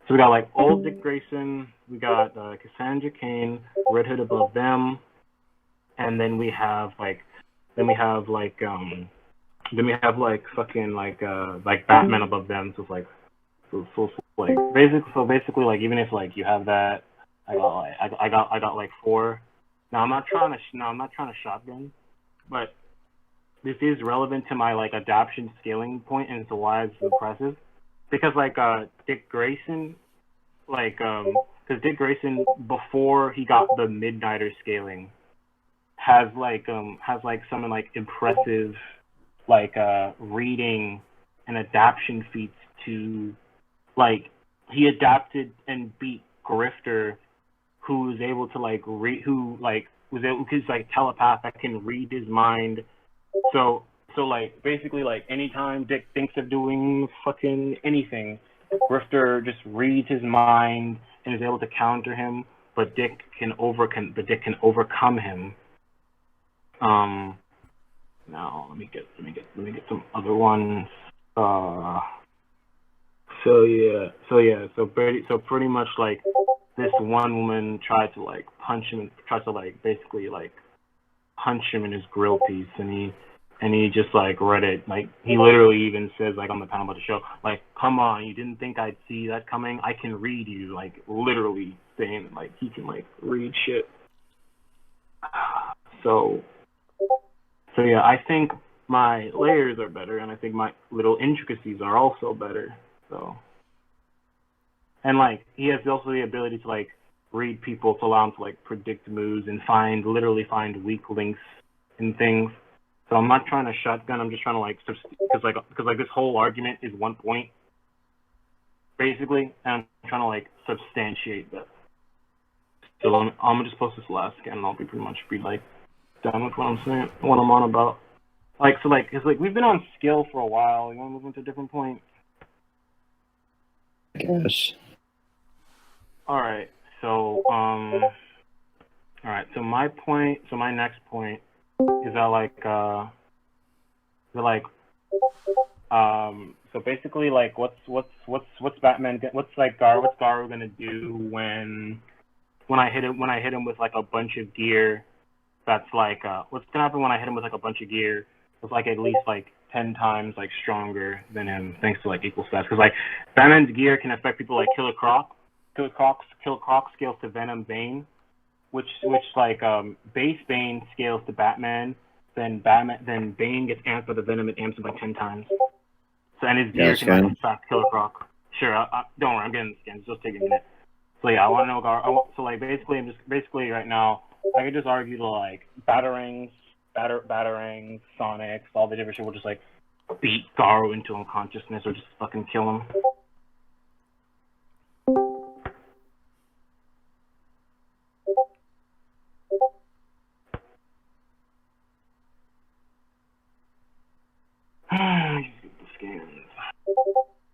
we got like old Dick Grayson. We got Cassandra Kane, Red Hood above them, and then we have like. Then we have fucking like Batman above them. So it's like basically like even if like you have that, I got like 4. Now I'm not trying to shotgun, but this is relevant to my like adaptation scaling point and to why it's impressive. Because like Dick Grayson, because Dick Grayson before he got the Midnighter scaling has some like impressive like reading and adaptation feats to like he adapted and beat Grifter, who was able to like who's like telepath that can read his mind. So like basically like anytime Dick thinks of doing fucking anything, Grifter just reads his mind and is able to counter him, but Dick can overcome him. Now let me get some other ones. pretty much like this one woman tried to like basically like punch him in his grill piece, and he just like read it. Like he literally even says like on the panel of the show, like, come on, you didn't think I'd see that coming? I can read you. Like literally saying like he can like read shit. So yeah, I think my layers are better, and I think my little intricacies are also better. So, and like he has also the ability to like read people to allow him to like predict moves and literally find weak links in things. So I'm not trying to shotgun. I'm just trying to like because this whole argument is one point basically, and I'm trying to like substantiate that. So I'm gonna just post this last scan, and I'll be pretty much like done with what I'm saying, what I'm on about. Like so, like it's like we've been on skill for a while. You want to move into a different point? Yes. All right. So So my next point is that so basically like what's Batman what's Garou gonna do when I hit him with like a bunch of gear that's like what's gonna happen when I hit him with like a bunch of gear that's like at least like 10 times like stronger than him thanks to like equal stats, because like Batman's gear can affect people like Killer Croc scales to Venom Bane, which like base Bane scales to Batman, then Bane gets amped by the Venom, it amps him by 10 times. So and his gear can like affect Killer Croc. Sure, don't worry, I'm getting the skins. Just take a minute. So yeah, I want to know so like basically right now I could just argue to like batarangs, Sonics, all the different shit will just like beat Garou into unconsciousness or just fucking kill him.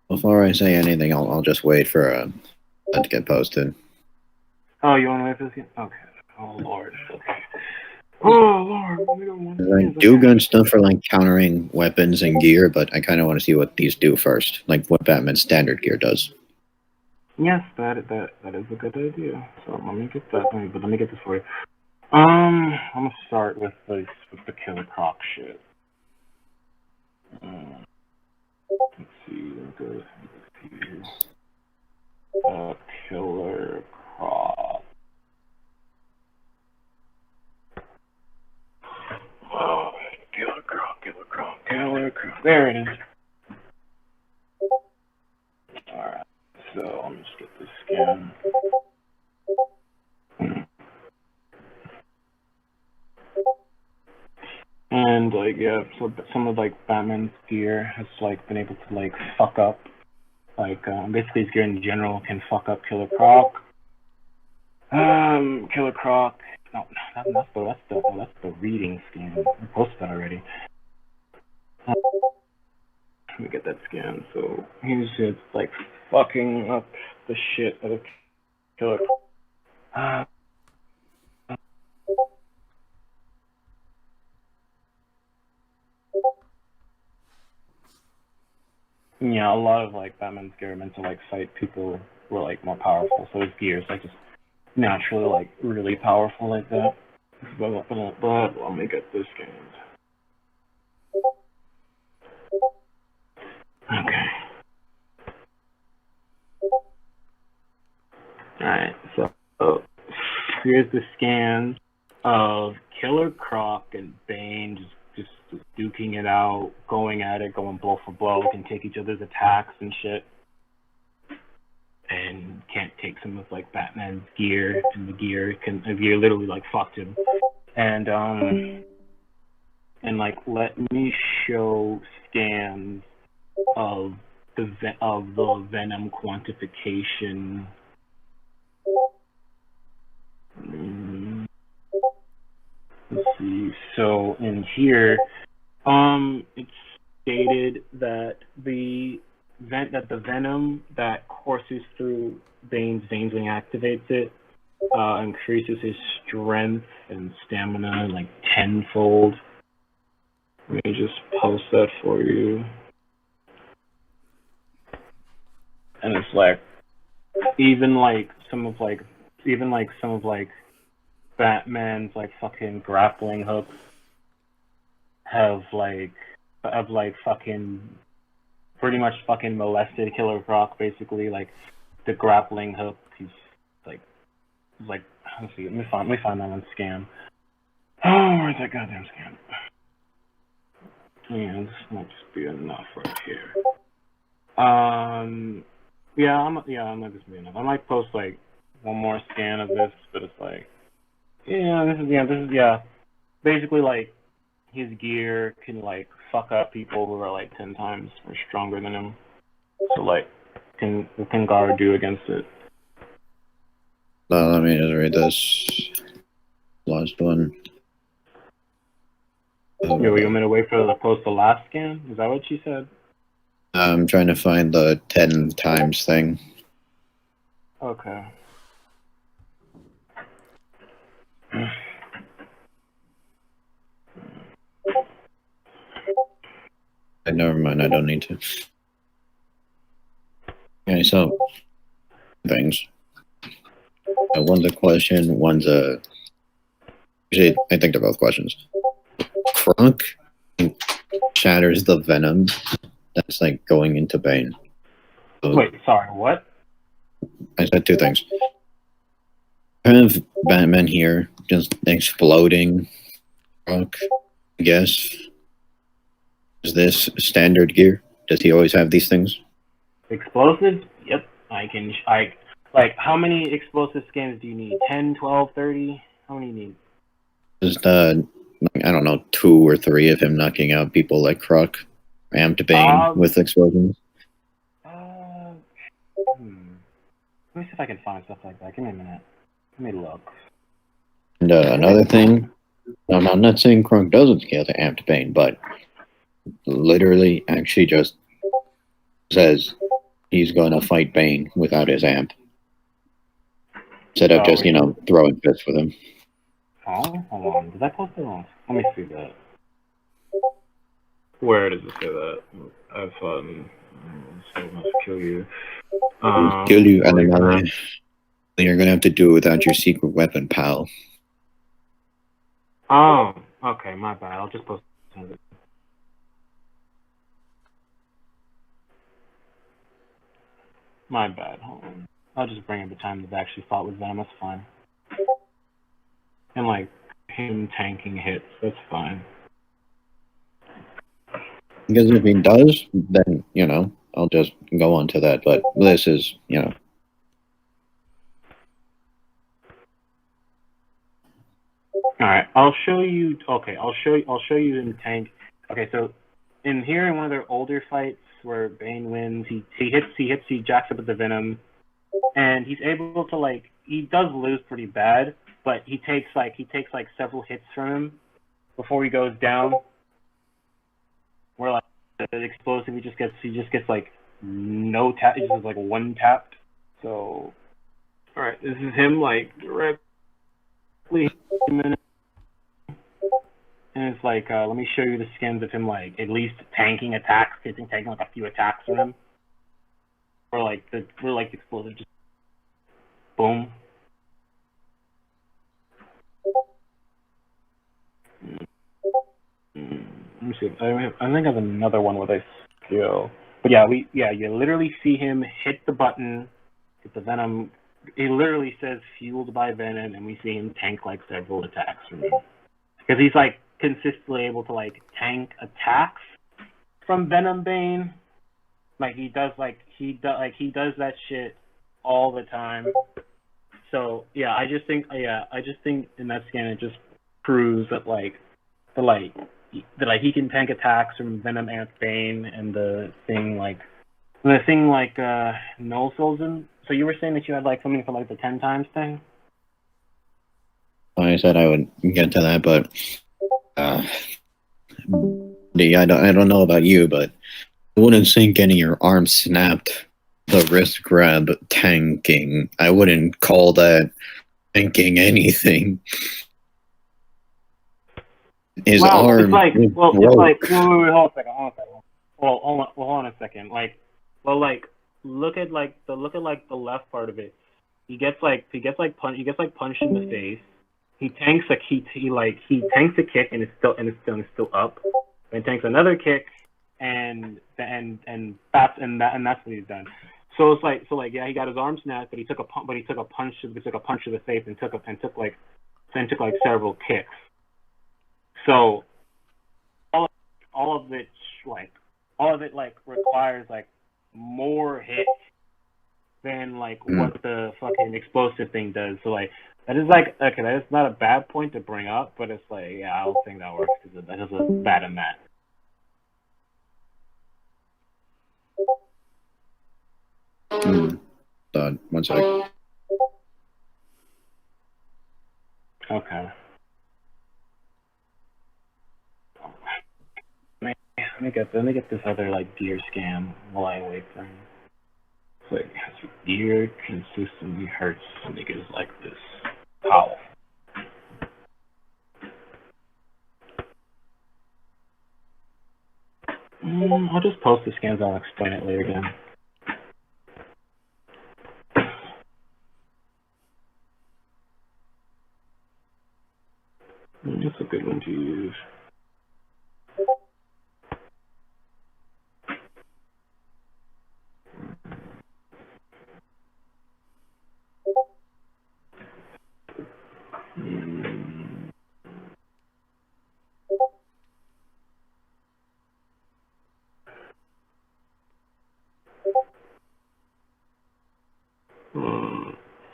Before I say anything, I'll just wait for that to get posted. Oh, you want to wait for this game? Okay. Oh lord. Okay. Oh lord. I do gun stuff for like countering weapons and gear, but I kind of want to see what these do first, like what Batman's standard gear does. Yes, that is a good idea. So let me get that. Let me get this for you. I'm gonna start with the Killer Croc shit. Let's see. Killer Croc. Oh, Killer Croc. There it is. Alright, so let me just get this skin. And like yeah, so some of like Batman's gear has like been able to like fuck up, like basically his gear in general can fuck up Killer Croc. Killer Croc. No, that's the reading skin. I posted that already. Let me get that scan. So he's just like fucking up the shit out of Killer Croc. Yeah, a lot of like Batman's gear are meant to like fight people who are like more powerful. So his gear is like just naturally like really powerful like that. But let me get this game. Okay. Alright, so here's the scans of Killer Croc and Bane just duking it out, going at it, going blow for blow, can take each other's attacks and shit. And can't take some of like Batman's gear, and the gear literally like fucked him. And like let me show scans of the Venom quantification. Let's see. So in here, it's stated that the venom that courses through Bane's veins when he activates it increases his strength and stamina like tenfold. Let me just post that for you. like even like some of Batman's like fucking grappling hooks have fucking pretty much fucking molested Killer Croc basically. Like the grappling hook, he's like let's see, let me find that on Scan. Oh, where's that goddamn Scan? Yeah, this might just be enough right here. Yeah, I'm not just be enough. I might post like one more scan of this, but it's like, this is basically like his gear can like fuck up people who are like 10 times or stronger than him. So like, what can Garou do against it? Let me just read this last one. You want me to wait for her to post the last scan? Is that what she said? I'm trying to find the 10 times thing. Okay. Never mind, I don't need to. Okay, so things. One's a question, one's a. Actually, I think they're both questions. Crunk shatters the venom that's like going into Bane. So, Wait, sorry, what? I said two things. I have Batman here just exploding. Crunk, I guess. Is this standard gear? Does he always have these things? Explosives? Yep. How many explosive scans do you need? 10, 12, 30? How many do you need? Just, I don't know, 2 or 3 of him knocking out people like Croc, Amped Bane with explosions. Let me see if I can find stuff like that. Give me a minute. Let me look. And another thing, I'm not saying Croc doesn't scale to Amped Bane, but literally actually just says he's going to fight Bane without his amp. Instead of just, throwing fists with him. Oh, hold on. Did I post it wrong? Let me see that. Where does it say that? I've so must kill you. Kill you, and then you're gonna have to do it without your secret weapon, pal. Oh, okay, my bad. I'll just post it. My bad. Hold on. I'll just bring up the time they've actually fought with Venom. That's fine. And like him tanking hits. That's fine. Because if he does, then I'll just go on to that. But this is All right, I'll show you. Okay, I'll show you in tank. Okay, so in here in one of their older fights where Bane wins, he jacks up with the Venom, and he's able to he does lose pretty bad, but he takes several hits from him before he goes down. Where like the explosive, he just gets like no tap, he's just like one tapped. So, all right, this is him like directly in a minute. And it's like, let me show you the skins of him, like, at least tanking attacks, taking like a few attacks from him. Or like the explosive just boom. Let me see. I think I have another one with a skill. But you literally see him hit the button, hit the Venom. He literally says fueled by Venom, and we see him tank like several attacks from him. Because he's like consistently able to like tank attacks from Venom Bane. Like he does that shit all the time. So I just think in that scan it just proves that he can tank attacks from Venom and Bane, and the thing no souls him. So you were saying that you had like something for like the 10 times thing? I said I would get to that, but I don't know about you, but I wouldn't think getting your arm snapped, the wrist grab, tanking. I wouldn't call that tanking anything. His arm. Wait, hold on a second. look at the left part of it. He gets punched in the face. He tanks tanks a kick and it's still up. Then tanks another kick and that's when he's done. So it's like yeah, he got his arm snapped, but he took a punch to the face and took several kicks. So all of it requires like more hits than like what the fucking explosive thing does. So like that is like okay, that is not a bad point to bring up, but it's like yeah, I don't think that works because that is a bad in that. One second. Okay. Let me get this other like deer scam while I wait for him. It's like deer consistently hurts niggas like this. How? I'll just post the scams. I'll explain it later again. It's a good one to use.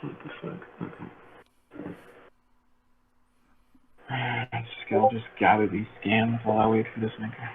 What the fuck? Okay. I'll just gather these scams while I wait for this nigga.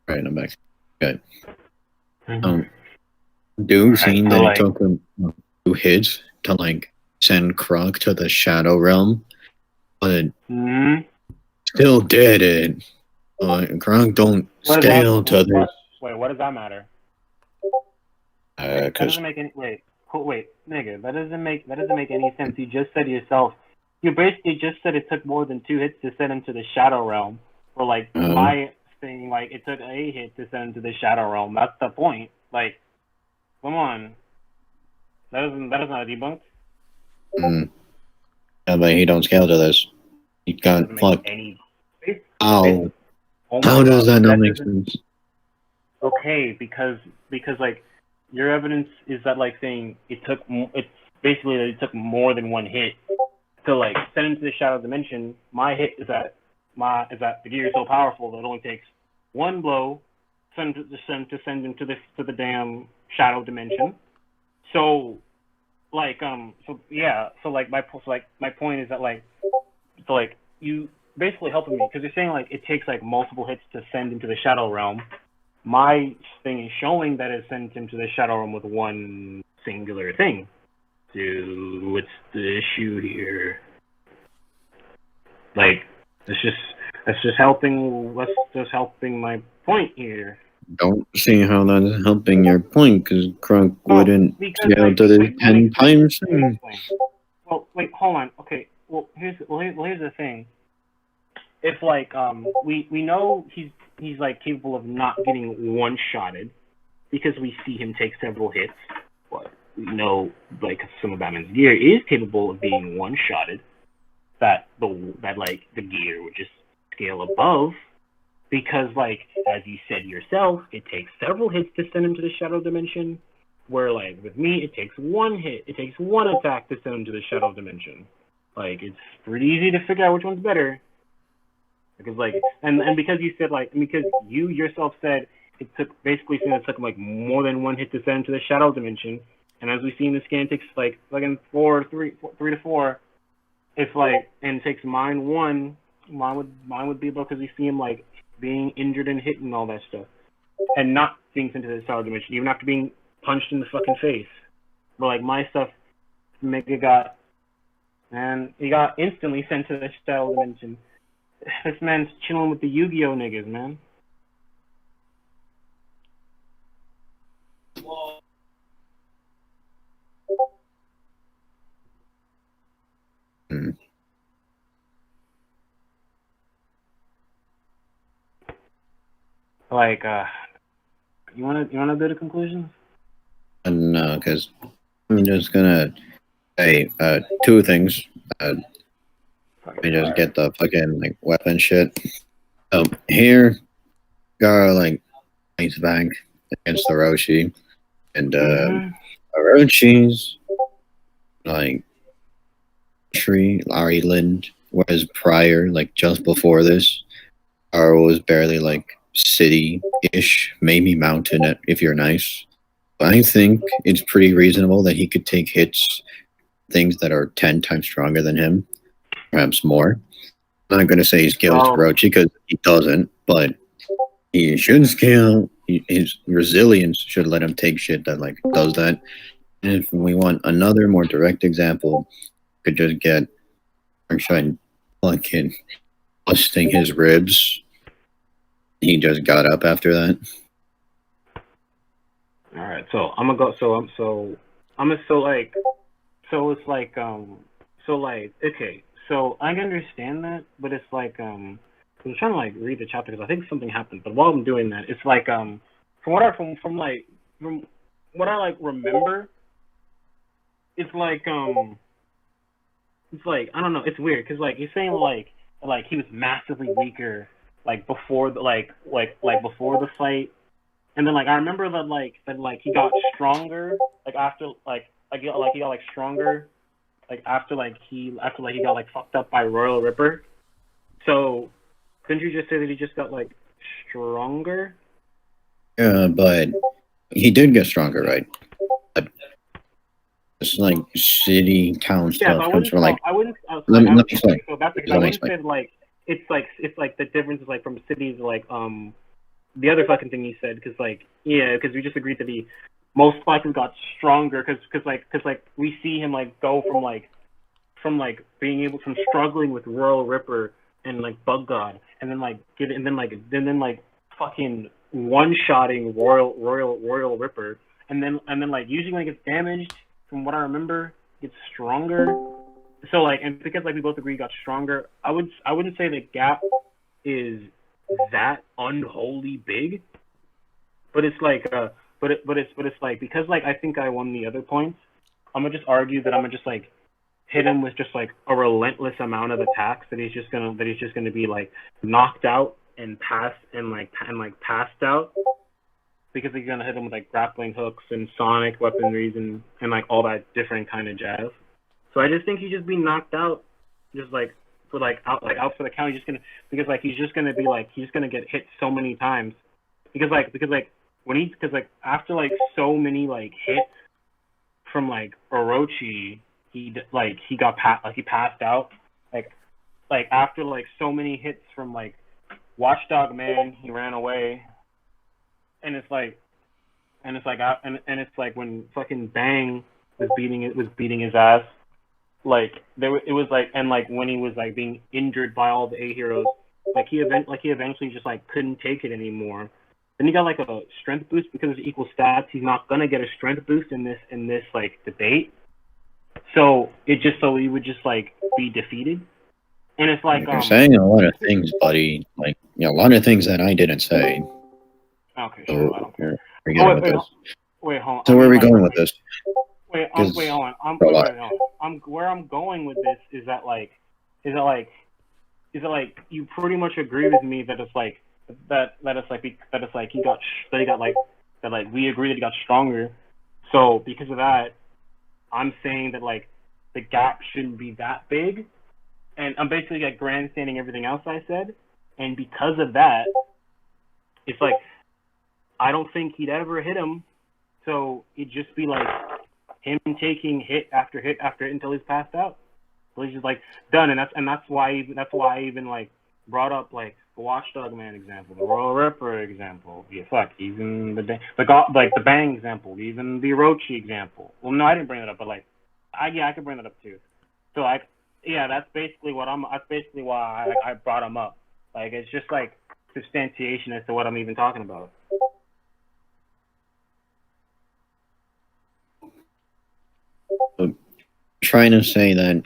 Right, I'm back. Good. Dude saying that it took him 2 hits to like send Krunk to the Shadow Realm, but still did it. Krunk don't scale to this. Wait, what does that matter? That doesn't make any. Wait, nigga, that doesn't make any sense. You just said yourself. You basically just said it took more than 2 hits to send him to the Shadow Realm. Or like my thing, like it took a hit to send him to the Shadow Realm. That's the point. Like, come on. That is not a debunk. Yeah, but he don't scale to this. He got fucked. Ow. How does that not make sense? Okay, because like your evidence is that like saying it took more than 1 hit to like send him to the Shadow Dimension. My hit is that the gear is so powerful that it only takes 1 blow to send him to the damn Shadow Dimension. So my point is that like you basically helping me because you're saying like it takes like multiple hits to send him to the Shadow Realm. My thing is showing that it sent him to the Shadow Realm with 1 singular thing. Dude, what's the issue here? Like, that's just helping my point here. Don't see how that's helping your point, because Krunk wouldn't scale to this 10 times. Well, wait, hold on. Okay, well, here's the thing. If like we know he's like capable of not getting one-shotted because we see him take several hits, but we know like some of Batman's gear is capable of being one-shotted. That like the gear would just scale above because like as you said yourself, it takes several hits to send him to the Shadow Dimension. Where like with me, it takes 1 hit, it takes 1 attack to send him to the Shadow Dimension. Like it's pretty easy to figure out which one's better. Because like and because you said like because you yourself said it took like more than 1 hit to send him to the Shadow Dimension, and as we see in the scan, it takes like in 3 to 4. It's like and it takes mine 1. Mine would be because we see him like being injured and hit and all that stuff, and not being sent to the Shadow Dimension, even after being punched in the fucking face. But like my stuff, he got instantly sent to the Shadow Dimension. This man's chilling with the Yu-Gi-Oh niggas, man. Hmm. Like, you wanna do the conclusions? No, because I'm just gonna say two things. Let me just get the fucking like weapon shit. Here, got like nice bank against Orochi, and Orochi's like tree Larry Lind, whereas prior, like just before this, Garou was barely like city-ish, maybe mountain if you're nice. But I think it's pretty reasonable that he could take hits, things that are 10 times stronger than him, perhaps more. I'm not going to say he scales to Orochi because he doesn't, but he should scale. His resilience should let him take shit that like does that. And if we want another more direct example, could just get Darkshine fucking busting his ribs. He just got up after that. All right, so I'm gonna go. Okay, so I can understand that, but it's like I'm trying to like read the chapter because I think something happened. But while I'm doing that, it's like from what I like remember, it's like I don't know, it's weird because like you're saying like he was massively weaker like before the before the fight. And then like I remember that he got stronger like after he got like stronger like after he got like fucked up by Royal Ripper. So couldn't you just say that he just got like stronger? Yeah, but he did get stronger, right? But it's like city town stuff comes from like. Let me explain. So that's because I wouldn't say like it's like the difference is like from cities like the other fucking thing he said because because we just agreed that he most likely got stronger because we see him like go from being able from struggling with Royal Ripper and like Bug God and then fucking one shotting Royal Ripper and then like usually when it gets damaged from what I remember gets stronger. So like and because like we both agree he got stronger, I wouldn't say the gap is that unholy big, but it's like but it's like because like I think I won the other points. I'm gonna just argue that I'm gonna just like hit him with just like a relentless amount of attacks that he's just gonna be like knocked out and passed out because he's gonna hit him with like grappling hooks and sonic weaponries and like all that different kind of jazz. So I just think he'd just be knocked out, just like out for the count. He's just gonna he's just gonna be like he's gonna get hit so many times because after like so many like hits from like Orochi, he passed out like after like so many hits from like Watchdog Man, he ran away, and it's like when fucking Bang was beating his ass. Like it was like and like when he was like being injured by all the A heroes, he eventually just like couldn't take it anymore. Then he got like a strength boost because of equal stats. He's not gonna get a strength boost in this like debate. So he would just like be defeated. And it's like you're saying a lot of things, buddy. Like a lot of things that I didn't say. Okay, sure. I don't care. Wait, hold on. So where are we going with this? Wait, hold on. Where I'm going with this is that you pretty much agree with me that it's like we agree that he got stronger. So because of that, I'm saying that like the gap shouldn't be that big, and I'm basically like grandstanding everything else I said, and because of that, it's like I don't think he'd ever hit him, so it'd just be like him taking hit after hit after hit until he's passed out. So he's just like done, and that's why I even like brought up like the Watchdog Man example, the Royal Ripper example, even the Bang example, even the Orochi example. Well, no, I didn't bring that up, but like I could bring that up too. So like Yeah, that's basically what I'm. That's basically why I brought him up. Like, it's just like substantiation as to what I'm even talking about. Trying to say that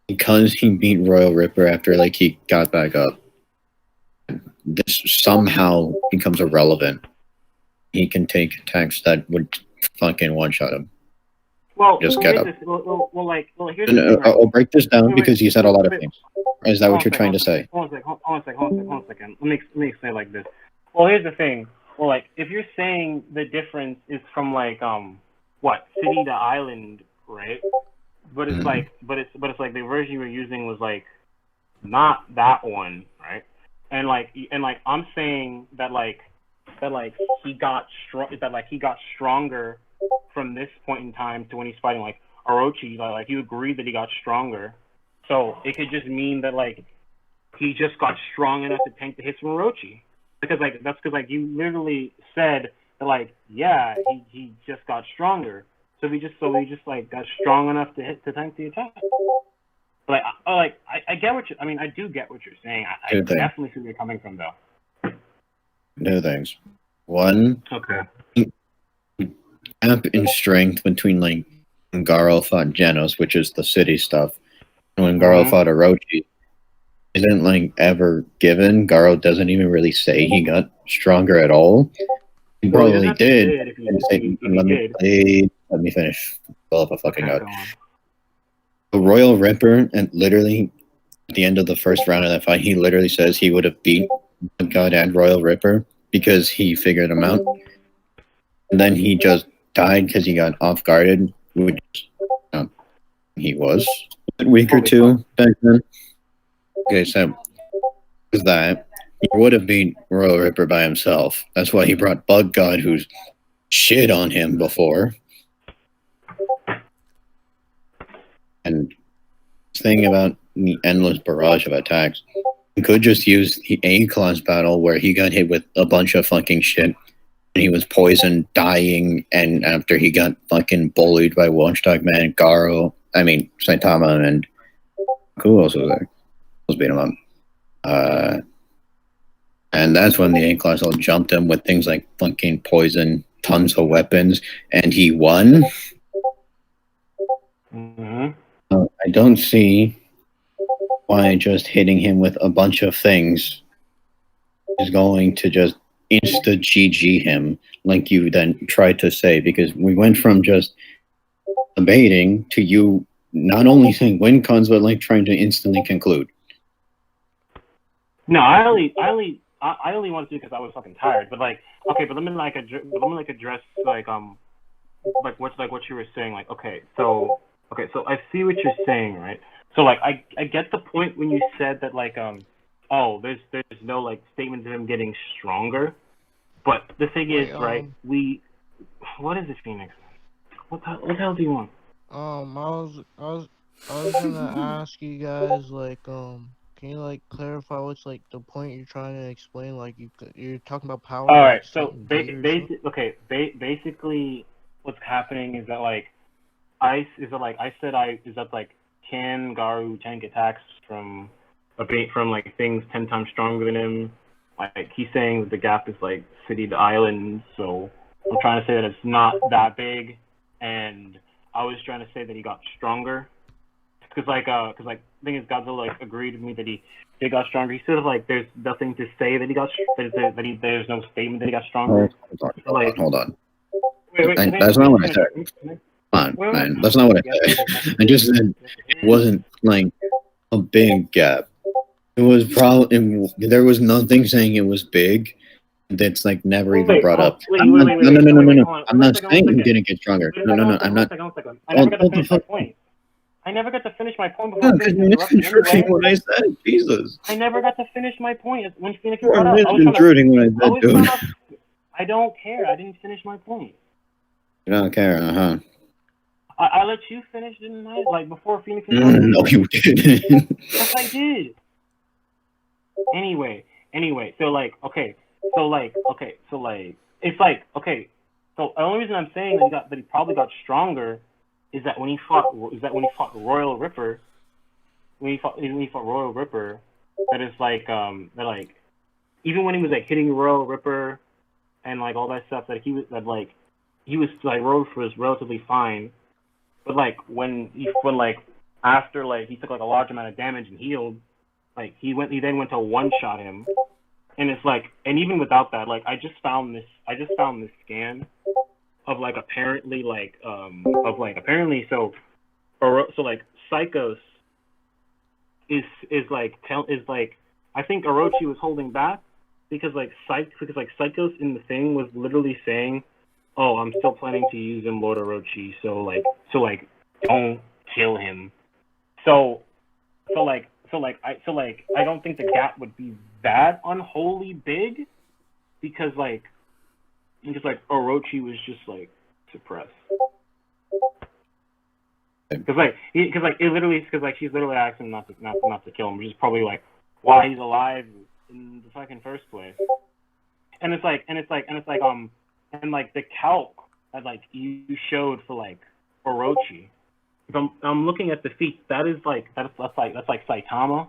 because he beat Royal Ripper after like he got back up, this somehow becomes irrelevant. He can take attacks that would fucking one shot him. Well, Just get up. here's the And, thing, right? I'll break this down Wait, because you said a lot of wait, things. Is that what you're trying to say? Hold on a second. Let me explain it like this. Well, here's the thing. Well, like, if you're saying the difference is from like what, city to island, right? But it's like, but it's like the version you were using was like not that one, right? And I'm saying that he got stronger from this point in time to when he's fighting like Orochi. Like you agreed that he got stronger, so it could just mean that like he just got strong enough to tank the hits from Orochi. Because like that's because like you literally said that like yeah he just got stronger. So he just like got strong enough to tank the attack. I get what I do get what you're saying. I definitely see where you're coming from though. Two things. One, okay. Gap in strength between like when Garou fought Genos, which is the city stuff, and when Garou fought Orochi, isn't like ever given. Garou doesn't even really say he got stronger at all. He probably did. Let me finish. Fill up a fucking god. The Royal Ripper, and literally at the end of the first round of that fight, he literally says he would have beat God and Royal Ripper because he figured him out. And then he just died because he got off guarded, which he was a week or two back then. Okay, so is that he would have beat Royal Ripper by himself. That's why he brought Bug God, who's shit on him before. And thing about the endless barrage of attacks, he could just use the A-class battle where he got hit with a bunch of fucking shit. And he was poisoned, dying, and after he got fucking bullied by Watchdog Man, Saitama, and who else was there? Was beating him up. And that's when the A-class all jumped him with things like fucking poison, tons of weapons, and he won. I don't see why just hitting him with a bunch of things is going to just insta GG him, like you then tried to say, because we went from just debating to you not only saying win cons, but like trying to instantly conclude. No, I only wanted to because I was fucking tired. But like, okay, but let me address like what you were saying. Like, so I see what you're saying, right? So like I get the point when you said that like there's no like statement of him getting stronger. But the thing is, right, what is it, Phoenix? What the hell do you want? I was gonna ask you guys like can you like clarify what's like the point you're trying to explain? Like you're talking about power. All right, so basically, what's happening is that like can Garou tank attacks from like things 10 times stronger than him? Like he's saying that the gap is like city to island, so I'm trying to say that it's not that big, and I was trying to say that he got stronger, because the thing is Godzilla like agreed with me that he got stronger. He said like there's nothing to say that he got there's no statement that he got stronger. Hold on. Wait, that's not what I said. Come on, man. That's not what I said. I just said it wasn't like a big gap. It was probably there was nothing saying it was big. That's like never even brought up. No. I'm not saying he didn't get stronger. No. I'm not. I never got to finish my point. I never got to finish my point before Phoenix interrupted anyway. What I said, Jesus. I never got to finish my point when Phoenix brought up. I was intruding when I said, dude. I don't care. I didn't finish my point. You don't care, I let you finish, didn't I? Like before Phoenix. No, you didn't. Yes, I did. Anyway, so the only reason I'm saying that he probably got stronger is that when he fought Royal Ripper, when he fought Royal Ripper, that is like that like even when he was like hitting Royal Ripper and like all that stuff that he was like Royal Ripper was relatively fine, but like when after like he took like a large amount of damage and healed, like he then went to one shot him, and it's like, and even without that, like I just found this scan of like apparently so like Psychos is I think Orochi was holding back because like Psychos in the thing was literally saying, "Oh, I'm still planning to use him, Lord Orochi, so don't kill him." So I don't think the gap would be that unholy big because Orochi was just like suppressed. Because she's literally asking not to kill him, which is probably like why he's alive in the fucking first place. And the calc that like you showed for like Orochi. If I'm looking at the feats, that's like Saitama,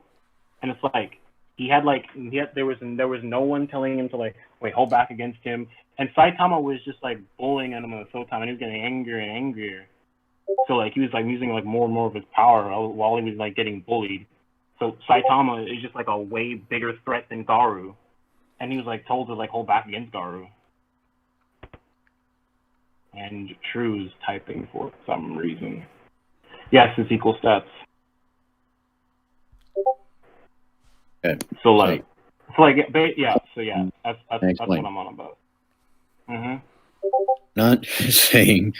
and it's like there was no one telling him to like hold back against him, and Saitama was just like bullying at him the whole time, and he was getting angrier and angrier. So like he was like using like more and more of his power while he was like getting bullied. So Saitama is just like a way bigger threat than Garou, and he was like told to like hold back against Garou. And True's typing for some reason. Yes, it's equal stats. Okay. So that's what I'm on about. Not saying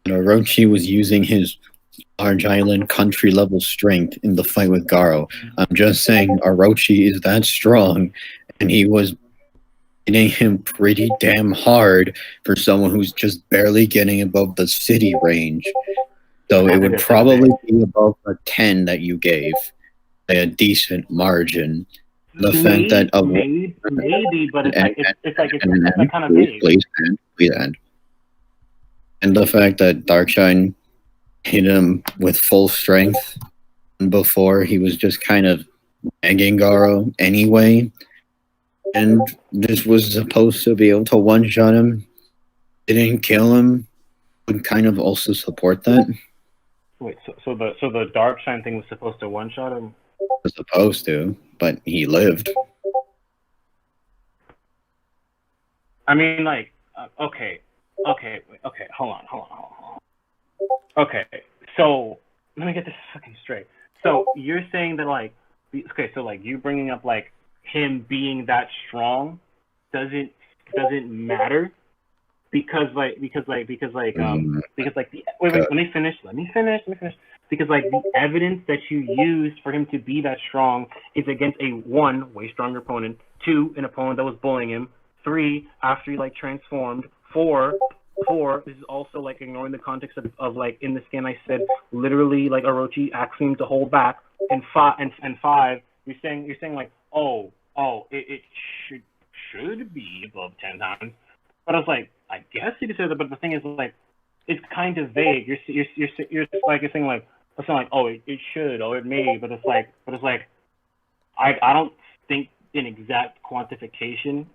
that Orochi was using his large island country level strength in the fight with Garou. I'm just saying Orochi is that strong, and he was hitting him pretty damn hard for someone who's just barely getting above the city range. So it would probably be above a 10 that you gave, a decent margin. The fact that maybe, but it's kind of vague. Please end. And the fact that Darkshine hit him with full strength before he was just kind of nagging Garou anyway, and this was supposed to be able to one-shot him, didn't kill him, would kind of also support that. Wait, so the Darkshine thing was supposed to one-shot him? Was supposed to, but he lived. I mean, like, okay, hold on. Okay, so let me get this fucking straight. So you're saying that like, so like you bringing up like him being that strong doesn't matter because let me finish. Because like the evidence that you used for him to be that strong is against a 1, way stronger opponent, 2, an opponent that was bullying him, 3, after he like transformed, 4, this is also like ignoring the context of like in the scan I said literally like Orochi asking him to hold back, and 5 you're saying like it should be above 10 times, but I was like, I guess you could say that, but the thing is like it's kind of vague. You're saying like it should, it may, but it's like I don't think an exact quantification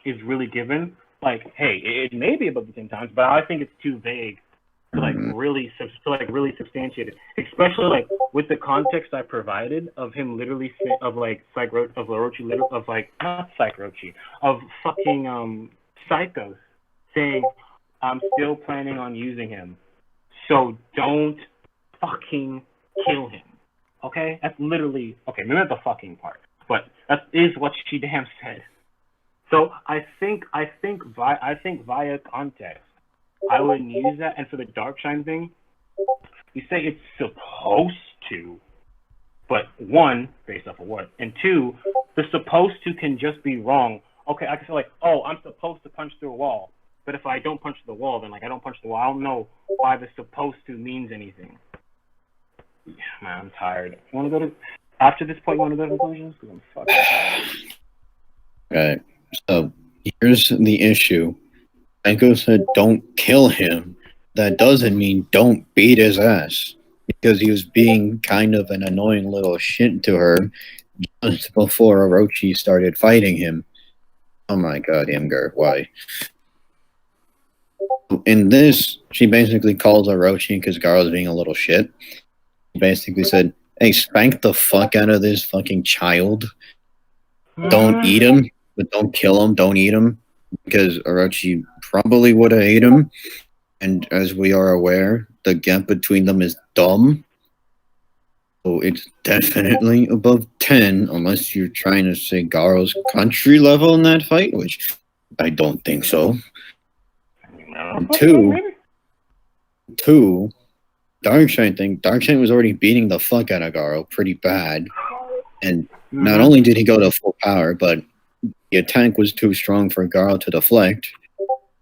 is really given. Like, hey, it may be above the 10 times, but I think it's too vague to like really substantiate it. Especially like with the context I provided of him literally of fucking Psychos saying, I'm still planning on using him, so don't fucking kill him. Okay, that's literally okay. Maybe not the fucking part, but that is what she damn said. So I think via context, I wouldn't use that. And for the Darkshine thing, you say it's supposed to, but 1, based off of what, and 2, the supposed to can just be wrong. Okay, I can say like, oh, I'm supposed to punch through a wall, but if I don't punch the wall, then like I don't punch the wall. I don't know why the supposed to means anything. Yeah, man, I'm tired. You want to go to after this point? You want to go to conclusions? Because I'm fucking tired. Right. So here's the issue. Franco said, "Don't kill him." That doesn't mean don't beat his ass. because he was being kind of an annoying little shit to her just before Orochi started fighting him. Oh my god, Imgur, why? In this, she basically calls Orochi because Garo's being a little shit. She basically said, hey, spank the fuck out of this fucking child. Don't eat him, but don't kill him. Don't eat him. Because Orochi probably would have ate him. And as we are aware, the gap between them is dumb. So it's definitely above 10, unless you're trying to say Garo's country level in that fight, which I don't think so. Two, Darkshine thing. Darkshine was already beating the fuck out of Garou pretty bad. And not only did he go to full power, but the attack was too strong for Garou to deflect,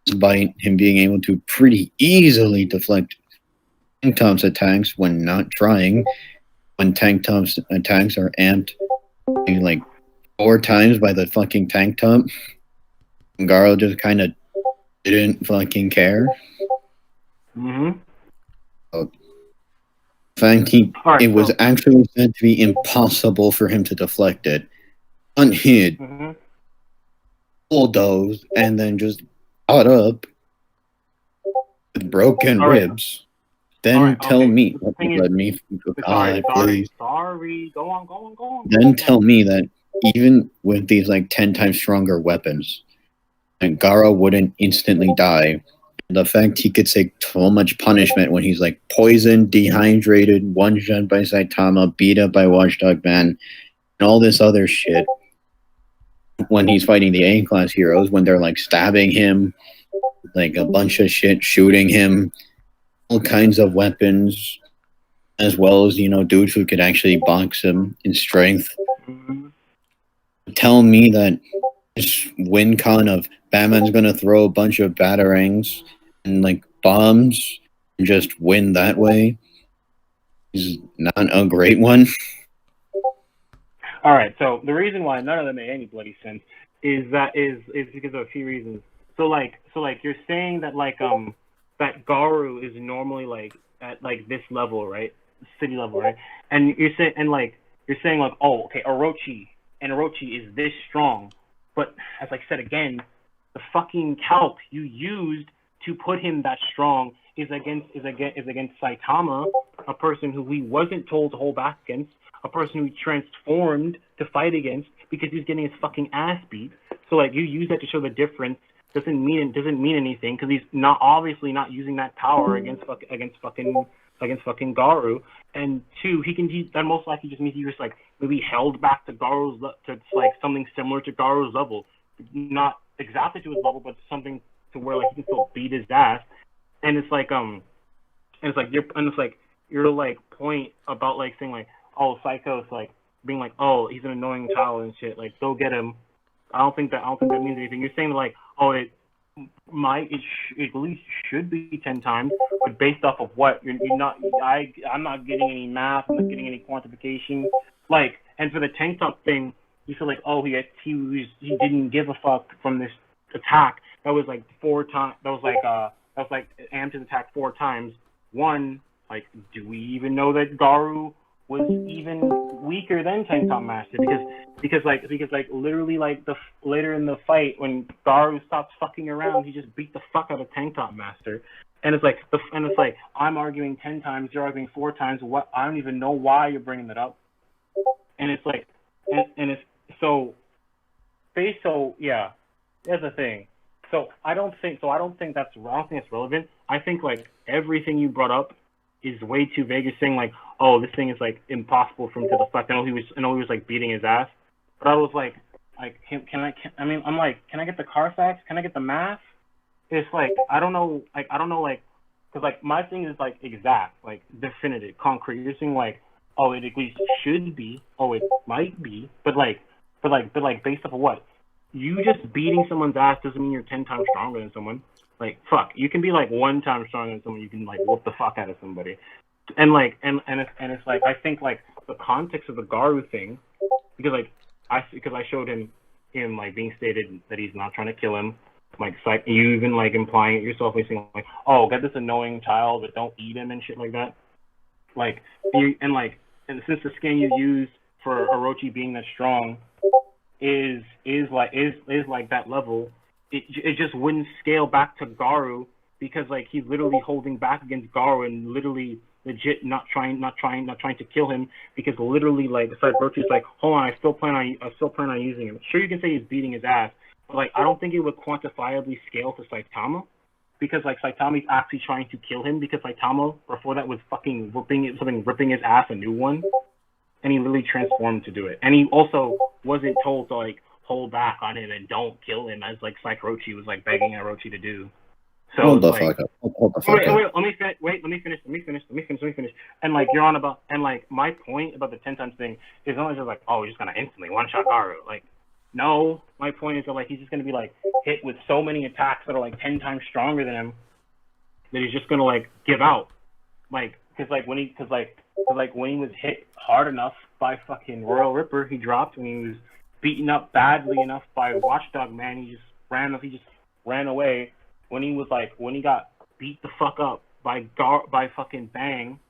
despite him being able to pretty easily deflect Tank Top's attacks when not trying. When Tank Top's attacks are amped like 4 times by the fucking Tank Top, Garou just kind of didn't fucking care. So, it was actually said to be impossible for him to deflect it, unhid, bulldoze, and then just got up with broken ribs. Then tell me, let me, God, please. Sorry, go on. Then tell me that even with these like 10 times stronger weapons, and Garou wouldn't instantly die. The fact he could take so much punishment when he's like poisoned, dehydrated, one-shot by Saitama, beat up by Watchdog Man, and all this other shit. When he's fighting the A-class heroes, when they're like stabbing him, like a bunch of shit, shooting him, all kinds of weapons, as well as, you know, dudes who could actually box him in strength. Tell me that this win con of Batman's gonna throw a bunch of batarangs and like bombs and just win that way is not a great one. Alright, so the reason why none of them make any bloody sense is because of a few reasons. So like you're saying that that Garou is normally like at like this level, right? City level, right? And you're saying oh, okay, Orochi is this strong. But as I said again, the fucking calc you used to put him that strong is against Saitama, a person who he wasn't told to hold back against, a person who he transformed to fight against because he's getting his fucking ass beat. So like you use that to show the difference doesn't mean anything because he's not obviously not using that power against fucking Garou. And two, that most likely just means he just like maybe held back to Garou's to like something similar to Garou's level, not exactly to his level, but something to where like he can still beat his ass. And it's like your like point about like saying like, oh, Psycho's like being like, oh, he's an annoying child and shit, like go get him. I don't think that means anything. You're saying like, oh, it at least should be 10 times, but based off of what? I'm not getting any math. I'm not getting any quantification. Like, and for the Tank Top thing, you feel like, oh, he didn't give a fuck from this attack. That was like 4 times. That was like amped his attack 4 times. One, like, do we even know that Garou was even weaker than Tank Top Master? Because literally like later in the fight when Garou stops fucking around, he just beat the fuck out of Tank Top Master. And it's like I'm arguing 10 times, you're arguing 4 times. What? I don't even know why you're bringing that up. And it's like, and it's so yeah. That's the thing. So I don't think that's relevant. I think like everything you brought up is way too vague. You're saying like, oh, this thing is like impossible for him to deflect. I know he was like beating his ass, but I was like, can I get the Carfax? Can I get the math? It's like I don't know, because like my thing is like exact, like definitive, concrete. You're saying like, oh, it at least should be, oh, it might be, but based off of what? You just beating someone's ass doesn't mean you're 10 times stronger than someone. Like, fuck, you can be like 1 time stronger than someone. You can like whoop the fuck out of somebody, and it's like I think like the context of the Garou thing, because I showed him like being stated that he's not trying to kill him. Like you even like implying it yourself, like saying like, oh, get this annoying child, but don't eat him and shit like that. And since the skin you use for Orochi being that strong is like that level, it just wouldn't scale back to Garou because like he's literally holding back against Garou and literally legit not trying to kill him because literally like it's like Orochi's like, hold on, I still plan on using him. Sure, you can say he's beating his ass, but like I don't think it would quantifiably scale to Saitama. Because like Saitama's actually trying to kill him because Saitama before that was fucking ripping his ass a new one, and he literally transformed to do it. And he also wasn't told to like hold back on him and don't kill him as like Orochi was like begging Orochi to do. So Hold the like, fuck up. Hold the fuck up. Let me finish. And like you're on about and like my point about the 10 times thing is not just like, oh, he's just gonna instantly one shot Garou. Like, no, my point is that like he's just gonna be like hit with so many attacks that are like 10 times stronger than him that he's just gonna like give out. Like, cause when he was hit hard enough by fucking Royal Ripper, he dropped. When he was beaten up badly enough by Watchdog Man, he just ran away. When he got beat the fuck up by fucking Bang,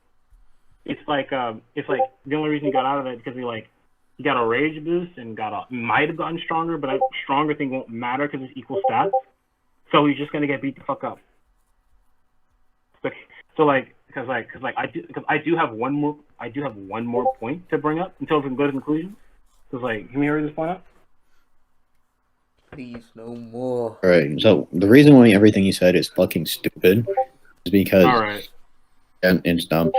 it's like the only reason he got out of it because he got a rage boost and might have gotten stronger, but a stronger thing won't matter because it's equal stats. So he's just gonna get beat the fuck up. Because I do have one more point to bring up until we can go to conclusion. Because can we hurry this point up? Please, no more. Alright, so the reason why everything he said is fucking stupid is because and it's dumb.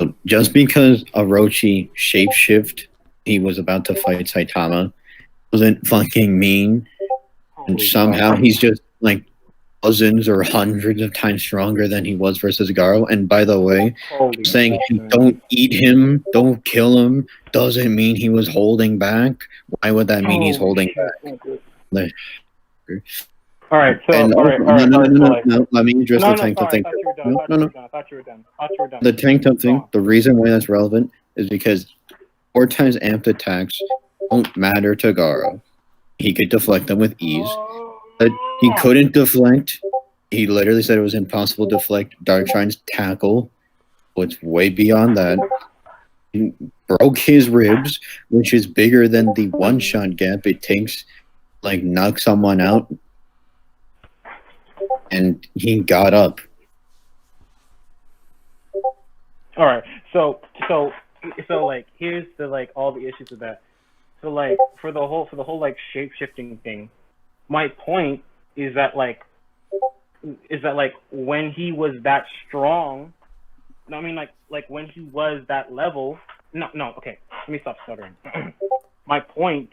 So just because Orochi shapeshift he was about to fight Saitama doesn't fucking mean and somehow he's just like dozens or hundreds of times stronger than he was versus Garou. And by the way, saying don't eat him, don't kill him, doesn't mean he was holding back. Why would that mean he's holding back? Like, all right, so no. Let me address the tank top thing. No. I thought you were done. The tank top thing. The reason why that's relevant is because 4 times amped attacks don't matter to Garou. He could deflect them with ease, but he couldn't deflect. He literally said it was impossible to deflect Darkshine's tackle, which way beyond that. He broke his ribs, which is bigger than the one-shot gap it takes, like knock someone out, and he got up. All right, so like here's the all the issues with that. So like for the whole like shape shifting thing, my point is that when he was that strong, I mean like when he was that level. No, okay, let me stop stuttering. My point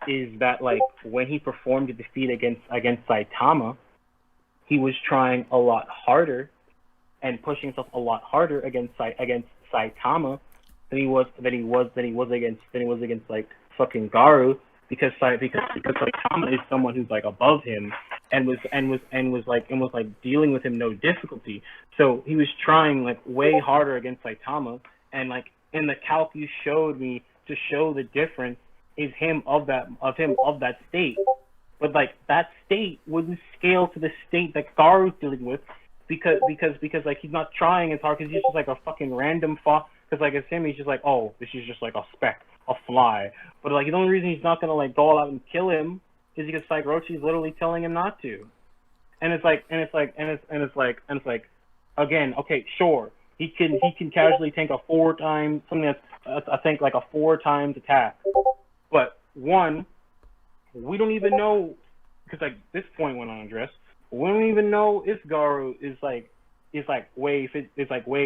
is that like when he performed the defeat against Saitama, he was trying a lot harder and pushing himself a lot harder against Saitama than he was against like fucking Garou because Saitama is someone who's like above him and was dealing with him no difficulty. So he was trying like way harder against Saitama, and like in the calc you showed me to show the difference is him of that state. But like that state wouldn't scale to the state that Garou's dealing with because like he's not trying as hard because he's just like a fucking random because like as him he's just like, oh, this is just like a speck, a fly. But like the only reason he's not gonna like go out and kill him is because like Orochi's literally telling him not to. And it's like again, okay, sure. He can casually tank a 4 times something that's I think like a 4 times attack. But one, we don't even know because like this point went unaddressed. We don't even know if Garou is way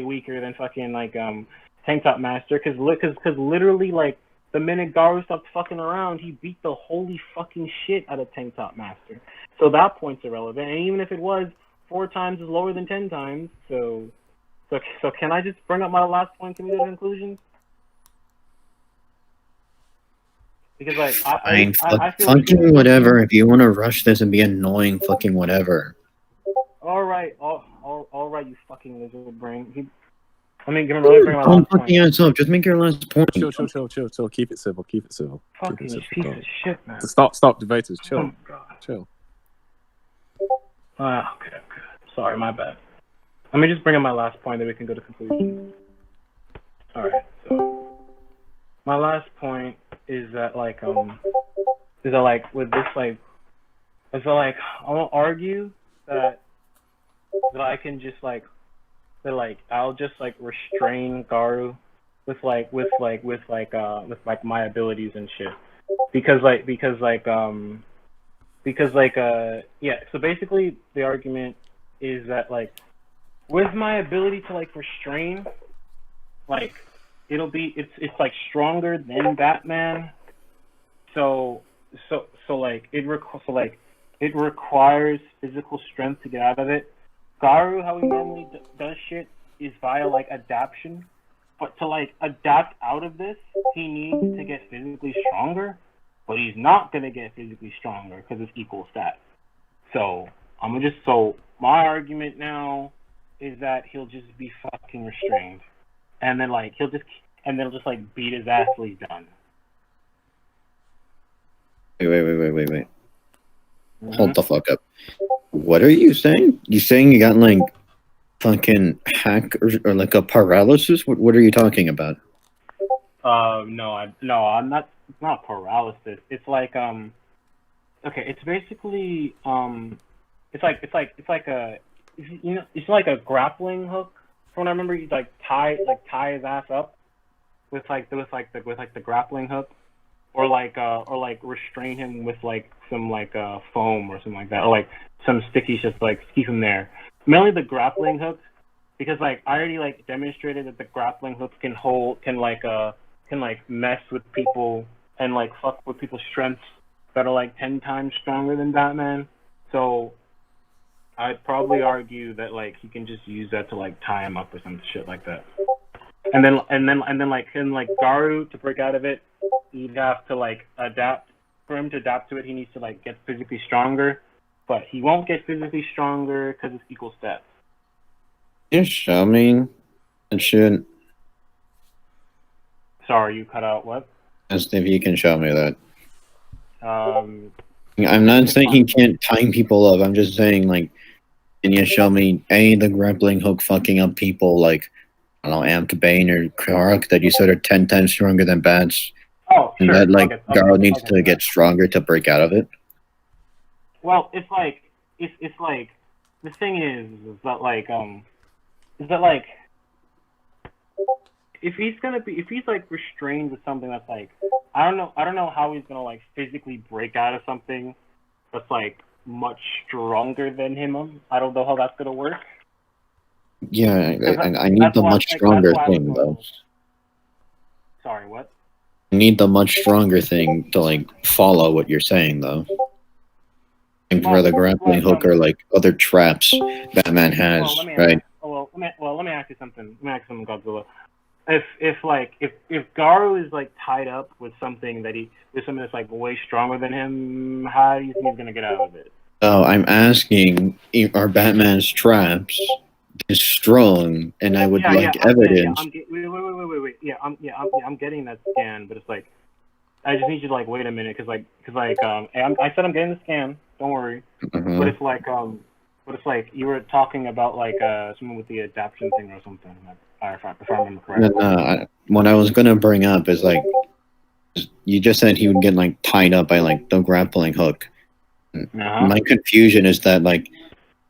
weaker than fucking like Tank Top Master because literally like the minute Garou stopped fucking around, he beat the holy fucking shit out of Tank Top Master. So that point's irrelevant. And even if it was 4 times is lower than 10 times, so can I just bring up my last point to me to conclusions? Because like I feel fucking whatever. If you want to rush this and be annoying, fucking whatever. All right, you fucking lizard brain. Let me bring my last point. Ass up. Just make your last point. Chill. Keep it civil. Fucking piece of shit, man. Stop debaters. Chill. Oh, God. Chill. Okay. Sorry, my bad. Let me just bring up my last point that we can go to conclusion. Alright, so my last point is that with this I won't argue that I can just I'll just restrain Garou with my abilities and shit. Because so basically the argument is that with my ability to restrain, it's stronger than Batman. So it requires physical strength to get out of it. Garou, how he normally does shit is via adaptation, but to adapt out of this, he needs to get physically stronger. But he's not gonna get physically stronger because it's equal stats. So my argument now is that he'll just be fucking restrained, and then he'll just beat his ass till he's done. Wait. Mm-hmm. Hold the fuck up. What are you saying? You saying you got fucking hack or a paralysis? What are you talking about? No, I'm not. It's not paralysis. It's okay. It's basically it's like a grappling hook. From what I remember, you tie his ass up with the grappling hook, or restrain him with some foam or something like that, or some sticky shit to keep him there. Mainly the grappling hook, because I already demonstrated that the grappling hook can mess with people and fuck with people's strengths that are 10 times stronger than Batman. So I'd probably argue that he can just use that to tie him up or some shit like that. And then Garou, to break out of it, he'd have to adapt. For him to adapt to it, he needs to get physically stronger, but he won't get physically stronger because it's equal stats. You show me and shit. Sorry, you cut out what? As if you can show me that. Um, I'm not saying he can't tie people up. I'm just saying, can you show me the grappling hook fucking up people I don't know, Amped Bane or Kark that you said are 10 times stronger than bats? Oh, and sure. that Garou needs to get stronger to break out of it? Well, it's the thing is that if he's restrained with something that's I don't know how he's gonna physically break out of something that's much stronger than him. I don't know how that's gonna work. Yeah, I need the much stronger thing though. Sorry, what? I need the much stronger thing to follow what you're saying though. And for the grappling hook or other traps Batman has, right? Let me ask you something. Godzilla. If Garou is tied up with something that's way stronger than him, how do you think he's gonna get out of it? Oh, I'm asking, are Batman's traps is strong? And I would evidence. Wait. I'm getting that scan, but it's I just need you to wait a minute, because I said I'm getting the scan. Don't worry. Uh-huh. But it's you were talking about someone with the adaptation thing or something. If I remember correctly. No, what I was gonna bring up is you just said he would get tied up by the grappling hook. Uh-huh. My confusion is that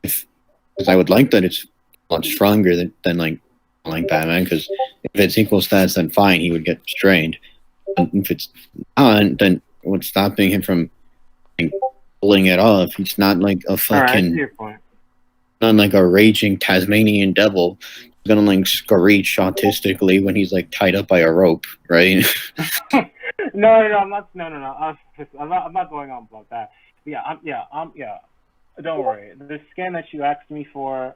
because I would that it's much stronger than Batman, because if it's equal stats, then fine, he would get strained. And if it's not, then what's stopping him from pulling it off? He's not a fucking, not a raging Tasmanian devil. He's gonna screech autistically when he's tied up by a rope, right? No, I'm not. No. I'm not going on about that. Yeah. Don't worry. The scan that you asked me for,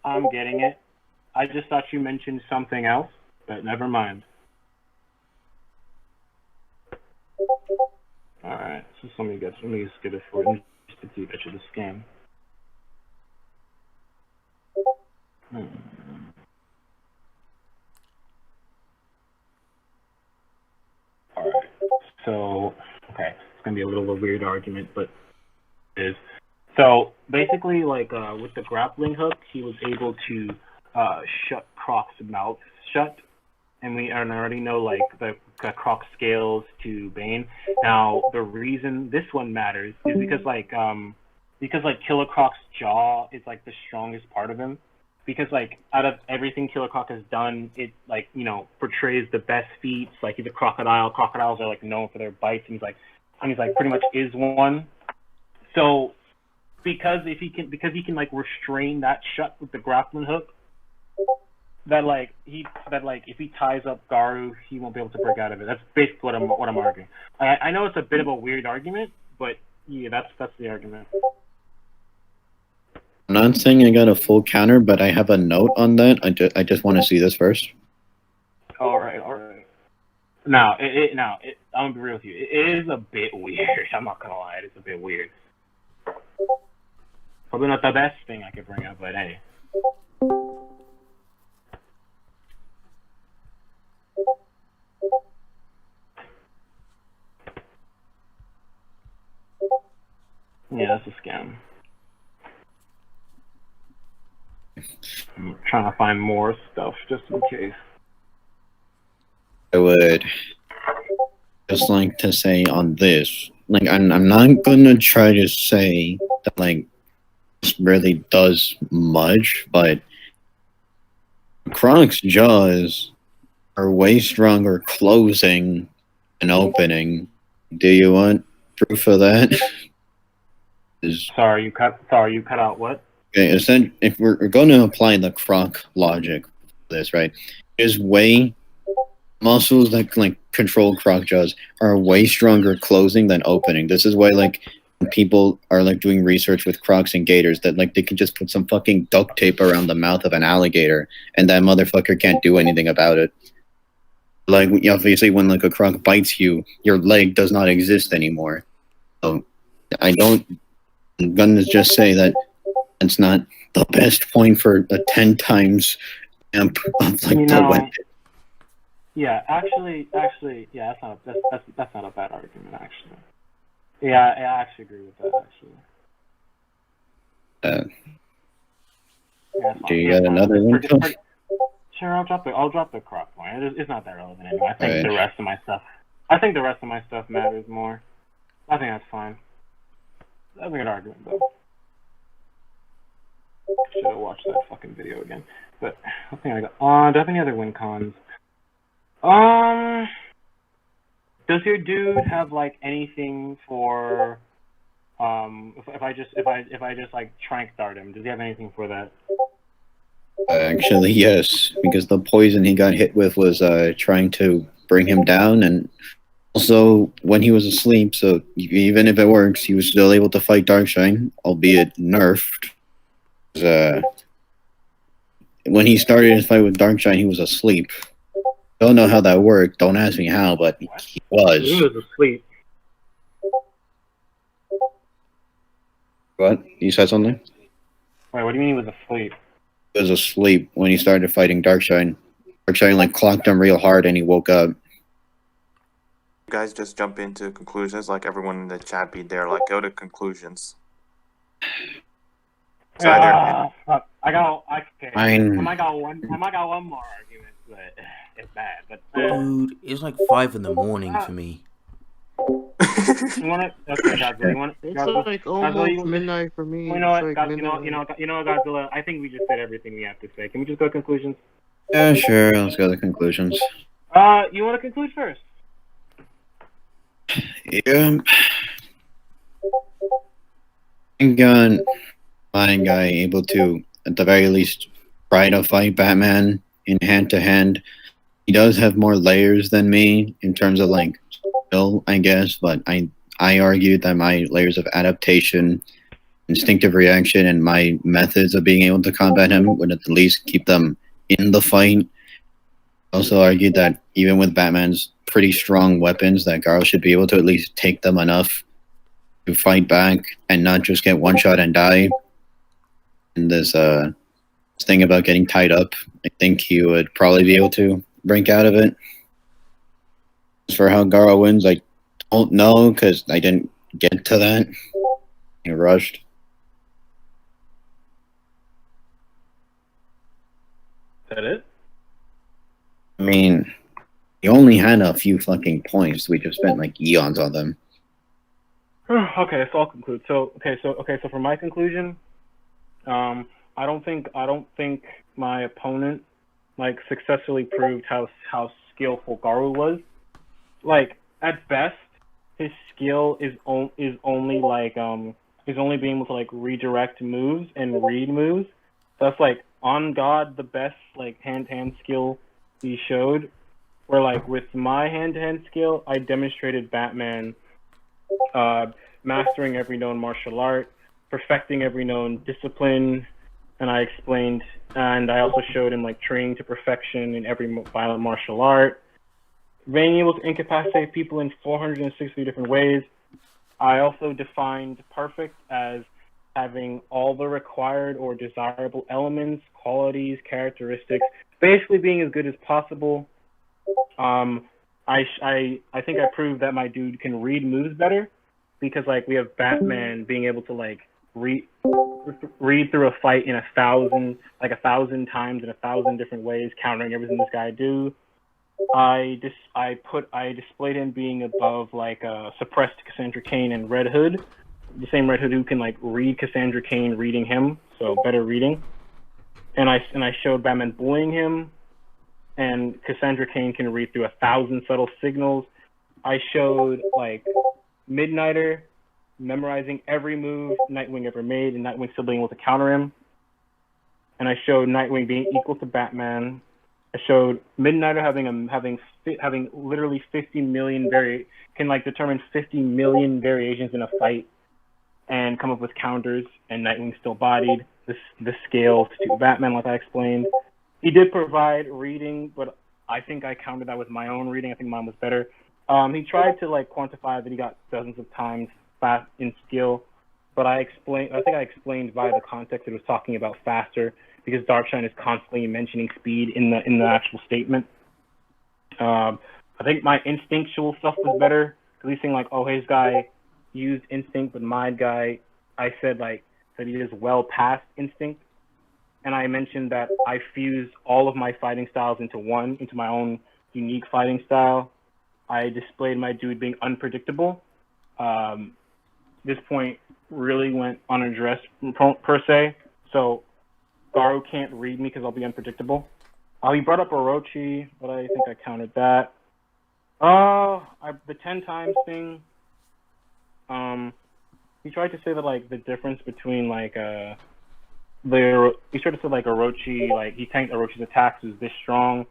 I'm getting it. I just thought you mentioned something else, but never mind. Alright, so let me just get it for you, just to get you the scan. Alright, so, okay, it's gonna be a little of a weird argument, but it is. So, basically, with the grappling hook, he was able to shut Croc's mouth shut, and I already know like the Croc scales to Bane. Now the reason this one matters is because Killer Croc's jaw is like the strongest part of him. Because like out of everything Killer Croc has done, it like portrays the best feats. Like he's a crocodile. Crocodiles are like known for their bites, and he's like pretty much is one. So because he can like restrain that shut with the grappling hook, that if he ties up Garou, he won't be able to break out of it. That's basically what I'm arguing. I know it's a bit of a weird argument, but yeah, that's the argument. I'm not saying I got a full counter, but I have a note on that. I just want to see this first. All right. Now, I'm gonna be real with you. It is a bit weird. I'm not gonna lie, it is a bit weird. Probably not the best thing I could bring up, but hey. Yeah, that's a scam. I'm trying to find more stuff just in case. I would just like to say on this, like I'm not gonna try to say that like this really does much, but Croc's jaws are way stronger closing and opening. Do you want proof of that? Sorry, you cut out what? Okay, if we're going to apply the Croc logic for this, right? Is way muscles that like control Croc jaws are way stronger closing than opening. This is why like people are like doing research with Crocs and gators that like they can just put some fucking duct tape around the mouth of an alligator and that motherfucker can't do anything about it. Like obviously when like a Croc bites you, your leg does not exist anymore. So I'm gonna just say that it's not the best point for a 10 times amp of like the weapon. Yeah, actually, yeah, that's not a bad argument, actually. Yeah, I actually agree with that, actually. Do you got another one? Sure, I'll drop the Croc point. It's not that relevant anymore. I think the rest of my stuff matters more. I think that's fine. That's a good argument, though. Should have watched that fucking video again. But I think I got. Do I have any other win cons? Does your dude have like anything for if I just like trank dart him? Does he have anything for that? Actually, yes, because the poison he got hit with was trying to bring him down, and also when he was asleep. So even if it works, he was still able to fight Darkshine, albeit nerfed. When he started his fight with Darkshine, he was asleep. Don't know how that worked. Don't ask me how, but he was. He was asleep. What? You said something? Wait, what do you mean he was asleep? He was asleep when he started fighting Darkshine. Darkshine like clocked him real hard, and he woke up. You guys just jump into conclusions, like everyone in the chat be there, like go to conclusions. So I got one more argument, but it's bad. But dude, it's like 5 in the morning for me. You want it? Okay, Godzilla. You want it? It's like almost midnight for me. You know what? Like You know, Godzilla. I think we just said everything we have to say. Can we just go to conclusions? Yeah, sure. Let's go to conclusions. You want to conclude first? Yeah. Thank God, my guy able to, at the very least, try to fight Batman in hand-to-hand. He does have more layers than me in terms of, like, skill, I guess, but I argued that my layers of adaptation, instinctive reaction, and my methods of being able to combat him would at least keep them in the fight. Also argued that even with Batman's pretty strong weapons, that Garou should be able to at least take them enough to fight back and not just get one shot and die. And this thing about getting tied up, I think he would probably be able to break out of it. As for how Garou wins, I don't know because I didn't get to that. I rushed. Is that it? I mean, he only had a few fucking points. We just spent like eons on them. Okay, so I'll conclude. So for my conclusion, I don't think my opponent like successfully proved how skillful Garou was. Like at best, his skill is only is only being able to like redirect moves and read moves. That's like on God the best like hand-to-hand skill he showed. Where like with my hand-to-hand skill, I demonstrated Batman mastering every known martial art, perfecting every known discipline, and I explained, and I also showed him like training to perfection in every violent martial art, being able to incapacitate people in 460 different ways. I also defined perfect as having all the required or desirable elements, qualities, characteristics, basically being as good as possible. I think I proved that my dude can read moves better because like we have Batman being able to like read through a fight in 1,000 times in 1,000 different ways, countering everything this guy do. I displayed him being above like suppressed Cassandra Cain and Red Hood, the same Red Hood who can like read Cassandra Cain reading him, so better reading. And I showed Batman bullying him, and Cassandra Cain can read through 1,000 subtle signals. I showed like Midnighter memorizing every move Nightwing ever made, and Nightwing still being able to counter him. And I showed Nightwing being equal to Batman. I showed Midnighter having literally 50 million can like determine 50 million variations in a fight and come up with counters, and Nightwing still bodied the scale to Batman like I explained. He did provide reading, but I think I countered that with my own reading. I think mine was better. He tried to like quantify that he got dozens of times fast in skill, but I think I explained via the context it was talking about faster because Darkshine is constantly mentioning speed in the actual statement. I think my instinctual stuff was better. At least saying like, oh, his guy used instinct, but my guy, I said like that he is well past instinct. And I mentioned that I fused all of my fighting styles into my own unique fighting style. I displayed my dude being unpredictable. This point really went unaddressed per se. So Garou can't read me because I'll be unpredictable. He brought up Orochi, but I think I counted that. The 10 times thing. He tried to say that like the difference between like he tried to say like Orochi, like he tanked Orochi's attacks is this strong,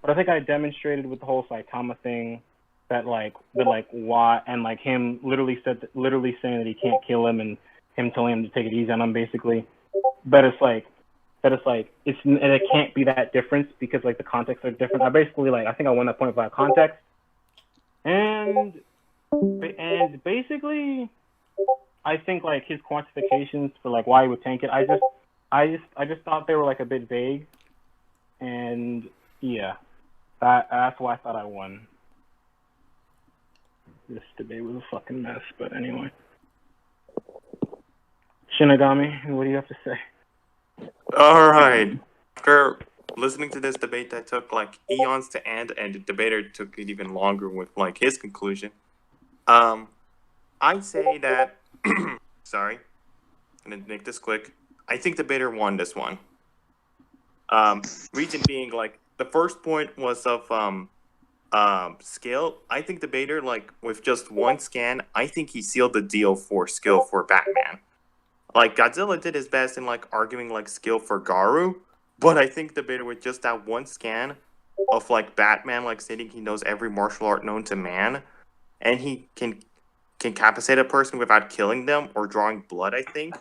but I think I demonstrated with the whole Saitama thing that why, and like him literally saying that he can't kill him and him telling him to take it easy on him basically. But it can't be that difference because like the contexts are different. I think I won that point via context, and basically I think like his quantifications for like why he would tank it, I just thought they were like a bit vague, and yeah, that's why I thought I won. This debate was a fucking mess, but anyway. Shinigami, what do you have to say? All right. After listening to this debate that took like eons to end, and the debater took it even longer with like his conclusion, I'd say that. Sorry, I'm gonna make this quick. I think the debater won this one. Reason being, like the first point was of skill. I think the debater, like with just one scan, I think he sealed the deal for skill for Batman. Like Godzilla did his best in like arguing like skill for Garou, but I think the debater with just that one scan of like Batman like stating he knows every martial art known to man, and he can capacitate a person without killing them or drawing blood. I think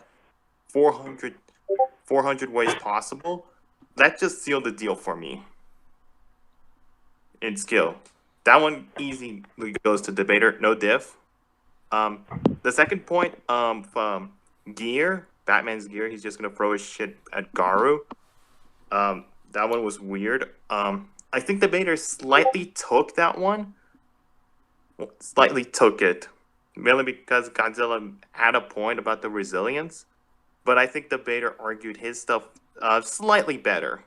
400 ways possible. That just sealed the deal for me. In skill, that one easily goes to debater, no diff. The second point, gear, Batman's gear, he's just gonna throw his shit at Garou. That one was weird. I think debater slightly took that one. Slightly took it, mainly because Godzilla had a point about the resilience, but I think debater argued his stuff slightly better.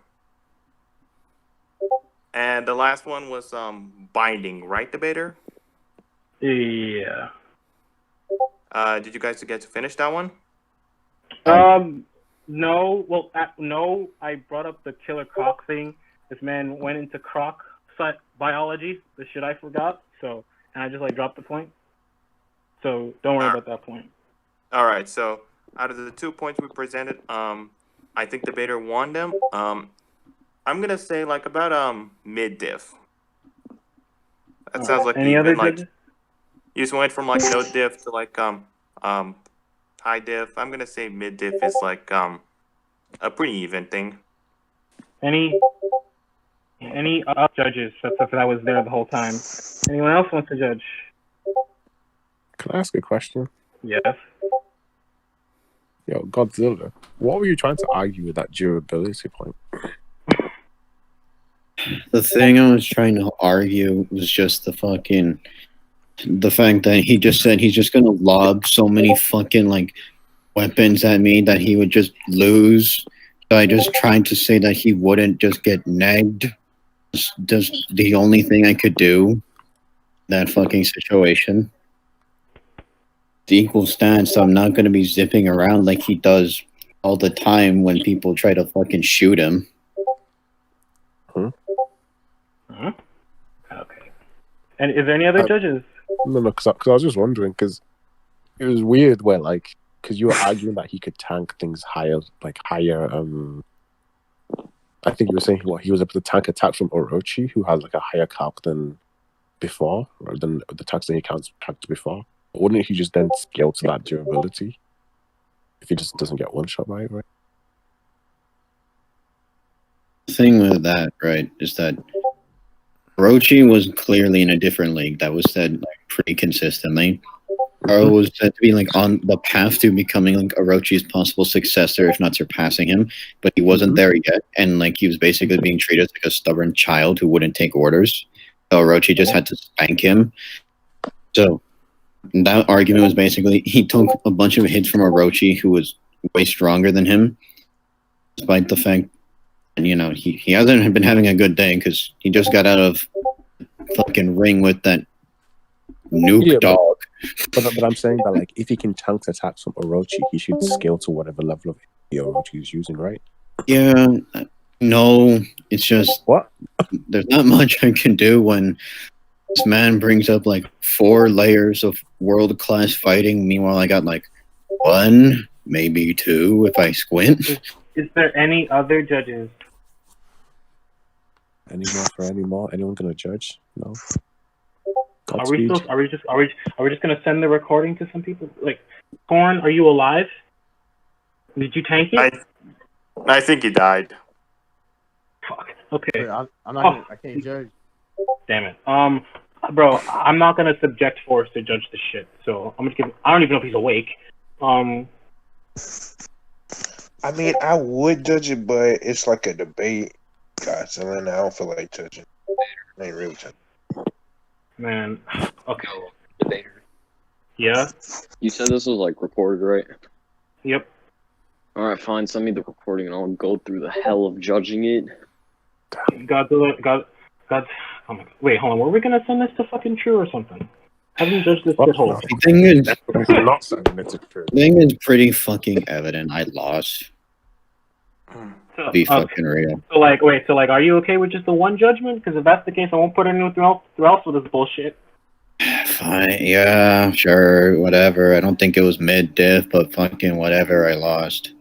And the last one was binding, right, debater? Yeah. Did you guys get to finish that one? No. Well, no. I brought up the killer croc thing. This man went into croc biology, the shit I forgot. So, and I just like dropped the point. So don't worry about that point. All right. So out of the 2 points we presented, I think debater won them. I'm gonna say like about mid diff. That sounds like Any you've other been like judges? you just went from like no diff to like high diff. I'm gonna say mid diff is like a pretty even thing. Any other judges that was there the whole time? Anyone else wants to judge? Can I ask a question? Yes. Yo, Godzilla, what were you trying to argue with that durability point? The thing I was trying to argue was just the fact that he just said he's just gonna lob so many fucking like weapons at me that he would just lose. So I just tried to say that he wouldn't just get negged. Just the only thing I could do in that fucking situation. The equal stance, so I'm not gonna be zipping around like he does all the time when people try to fucking shoot him. Huh? Okay. And is there any other judges? No, because I was just wondering, because it was weird where, like, because you were arguing that he could tank things higher, I think you were saying he was able to tank attacks from Orochi, who has, like, a higher calc than before, or than the attacks that he tanked before. But wouldn't he just then scale to that durability if he just doesn't get one shot by it, right? The thing with that, right, is that Orochi was clearly in a different league. That was said like pretty consistently. Garou was said to be like on the path to becoming like Orochi's possible successor, if not surpassing him, but he wasn't there yet, and like he was basically being treated as like a stubborn child who wouldn't take orders. So Orochi just had to spank him. So that argument was basically he took a bunch of hits from Orochi, who was way stronger than him, despite the fact. And, you know, he hasn't been having a good day because he just got out of fucking ring with that nuke dog. But I'm saying that, like, if he can tank attacks from Orochi, he should scale to whatever level of Orochi is using, right? Yeah, no, it's just... What? There's not much I can do when this man brings up, like, 4 layers of world-class fighting. Meanwhile, I got, like, 1, maybe 2 if I squint. Is there any other judges? Any more? Anyone gonna judge? No. Are we just gonna send the recording to some people? Like, Corn, are you alive? Did you tank it? I think he died. Fuck. Okay. Wait, I can't judge. Damn it. Bro, I'm not gonna subject Forrest to judge this shit. So I'm just gonna. I don't even know if he's awake. I mean, I would judge it, but it's like a debate. Godzilla, and I don't feel like judging. I ain't really judging. Man. Okay. Debater. Yeah? You said this was like recorded, right? Yep. Alright, fine, send me the recording and I'll go through the hell of judging it. Godzilla, oh my God. Wait, hold on. Were we gonna send this to fucking True or something? Haven't judged this shit whole. The thing is, not sending it to True. the thing is pretty fucking evident. I lost. To be fucking real. So are you okay with just the one judgment? Because if that's the case, I won't put anything else with this bullshit. Fine, yeah, sure, whatever. I don't think it was mid-diff, but fucking whatever, I lost.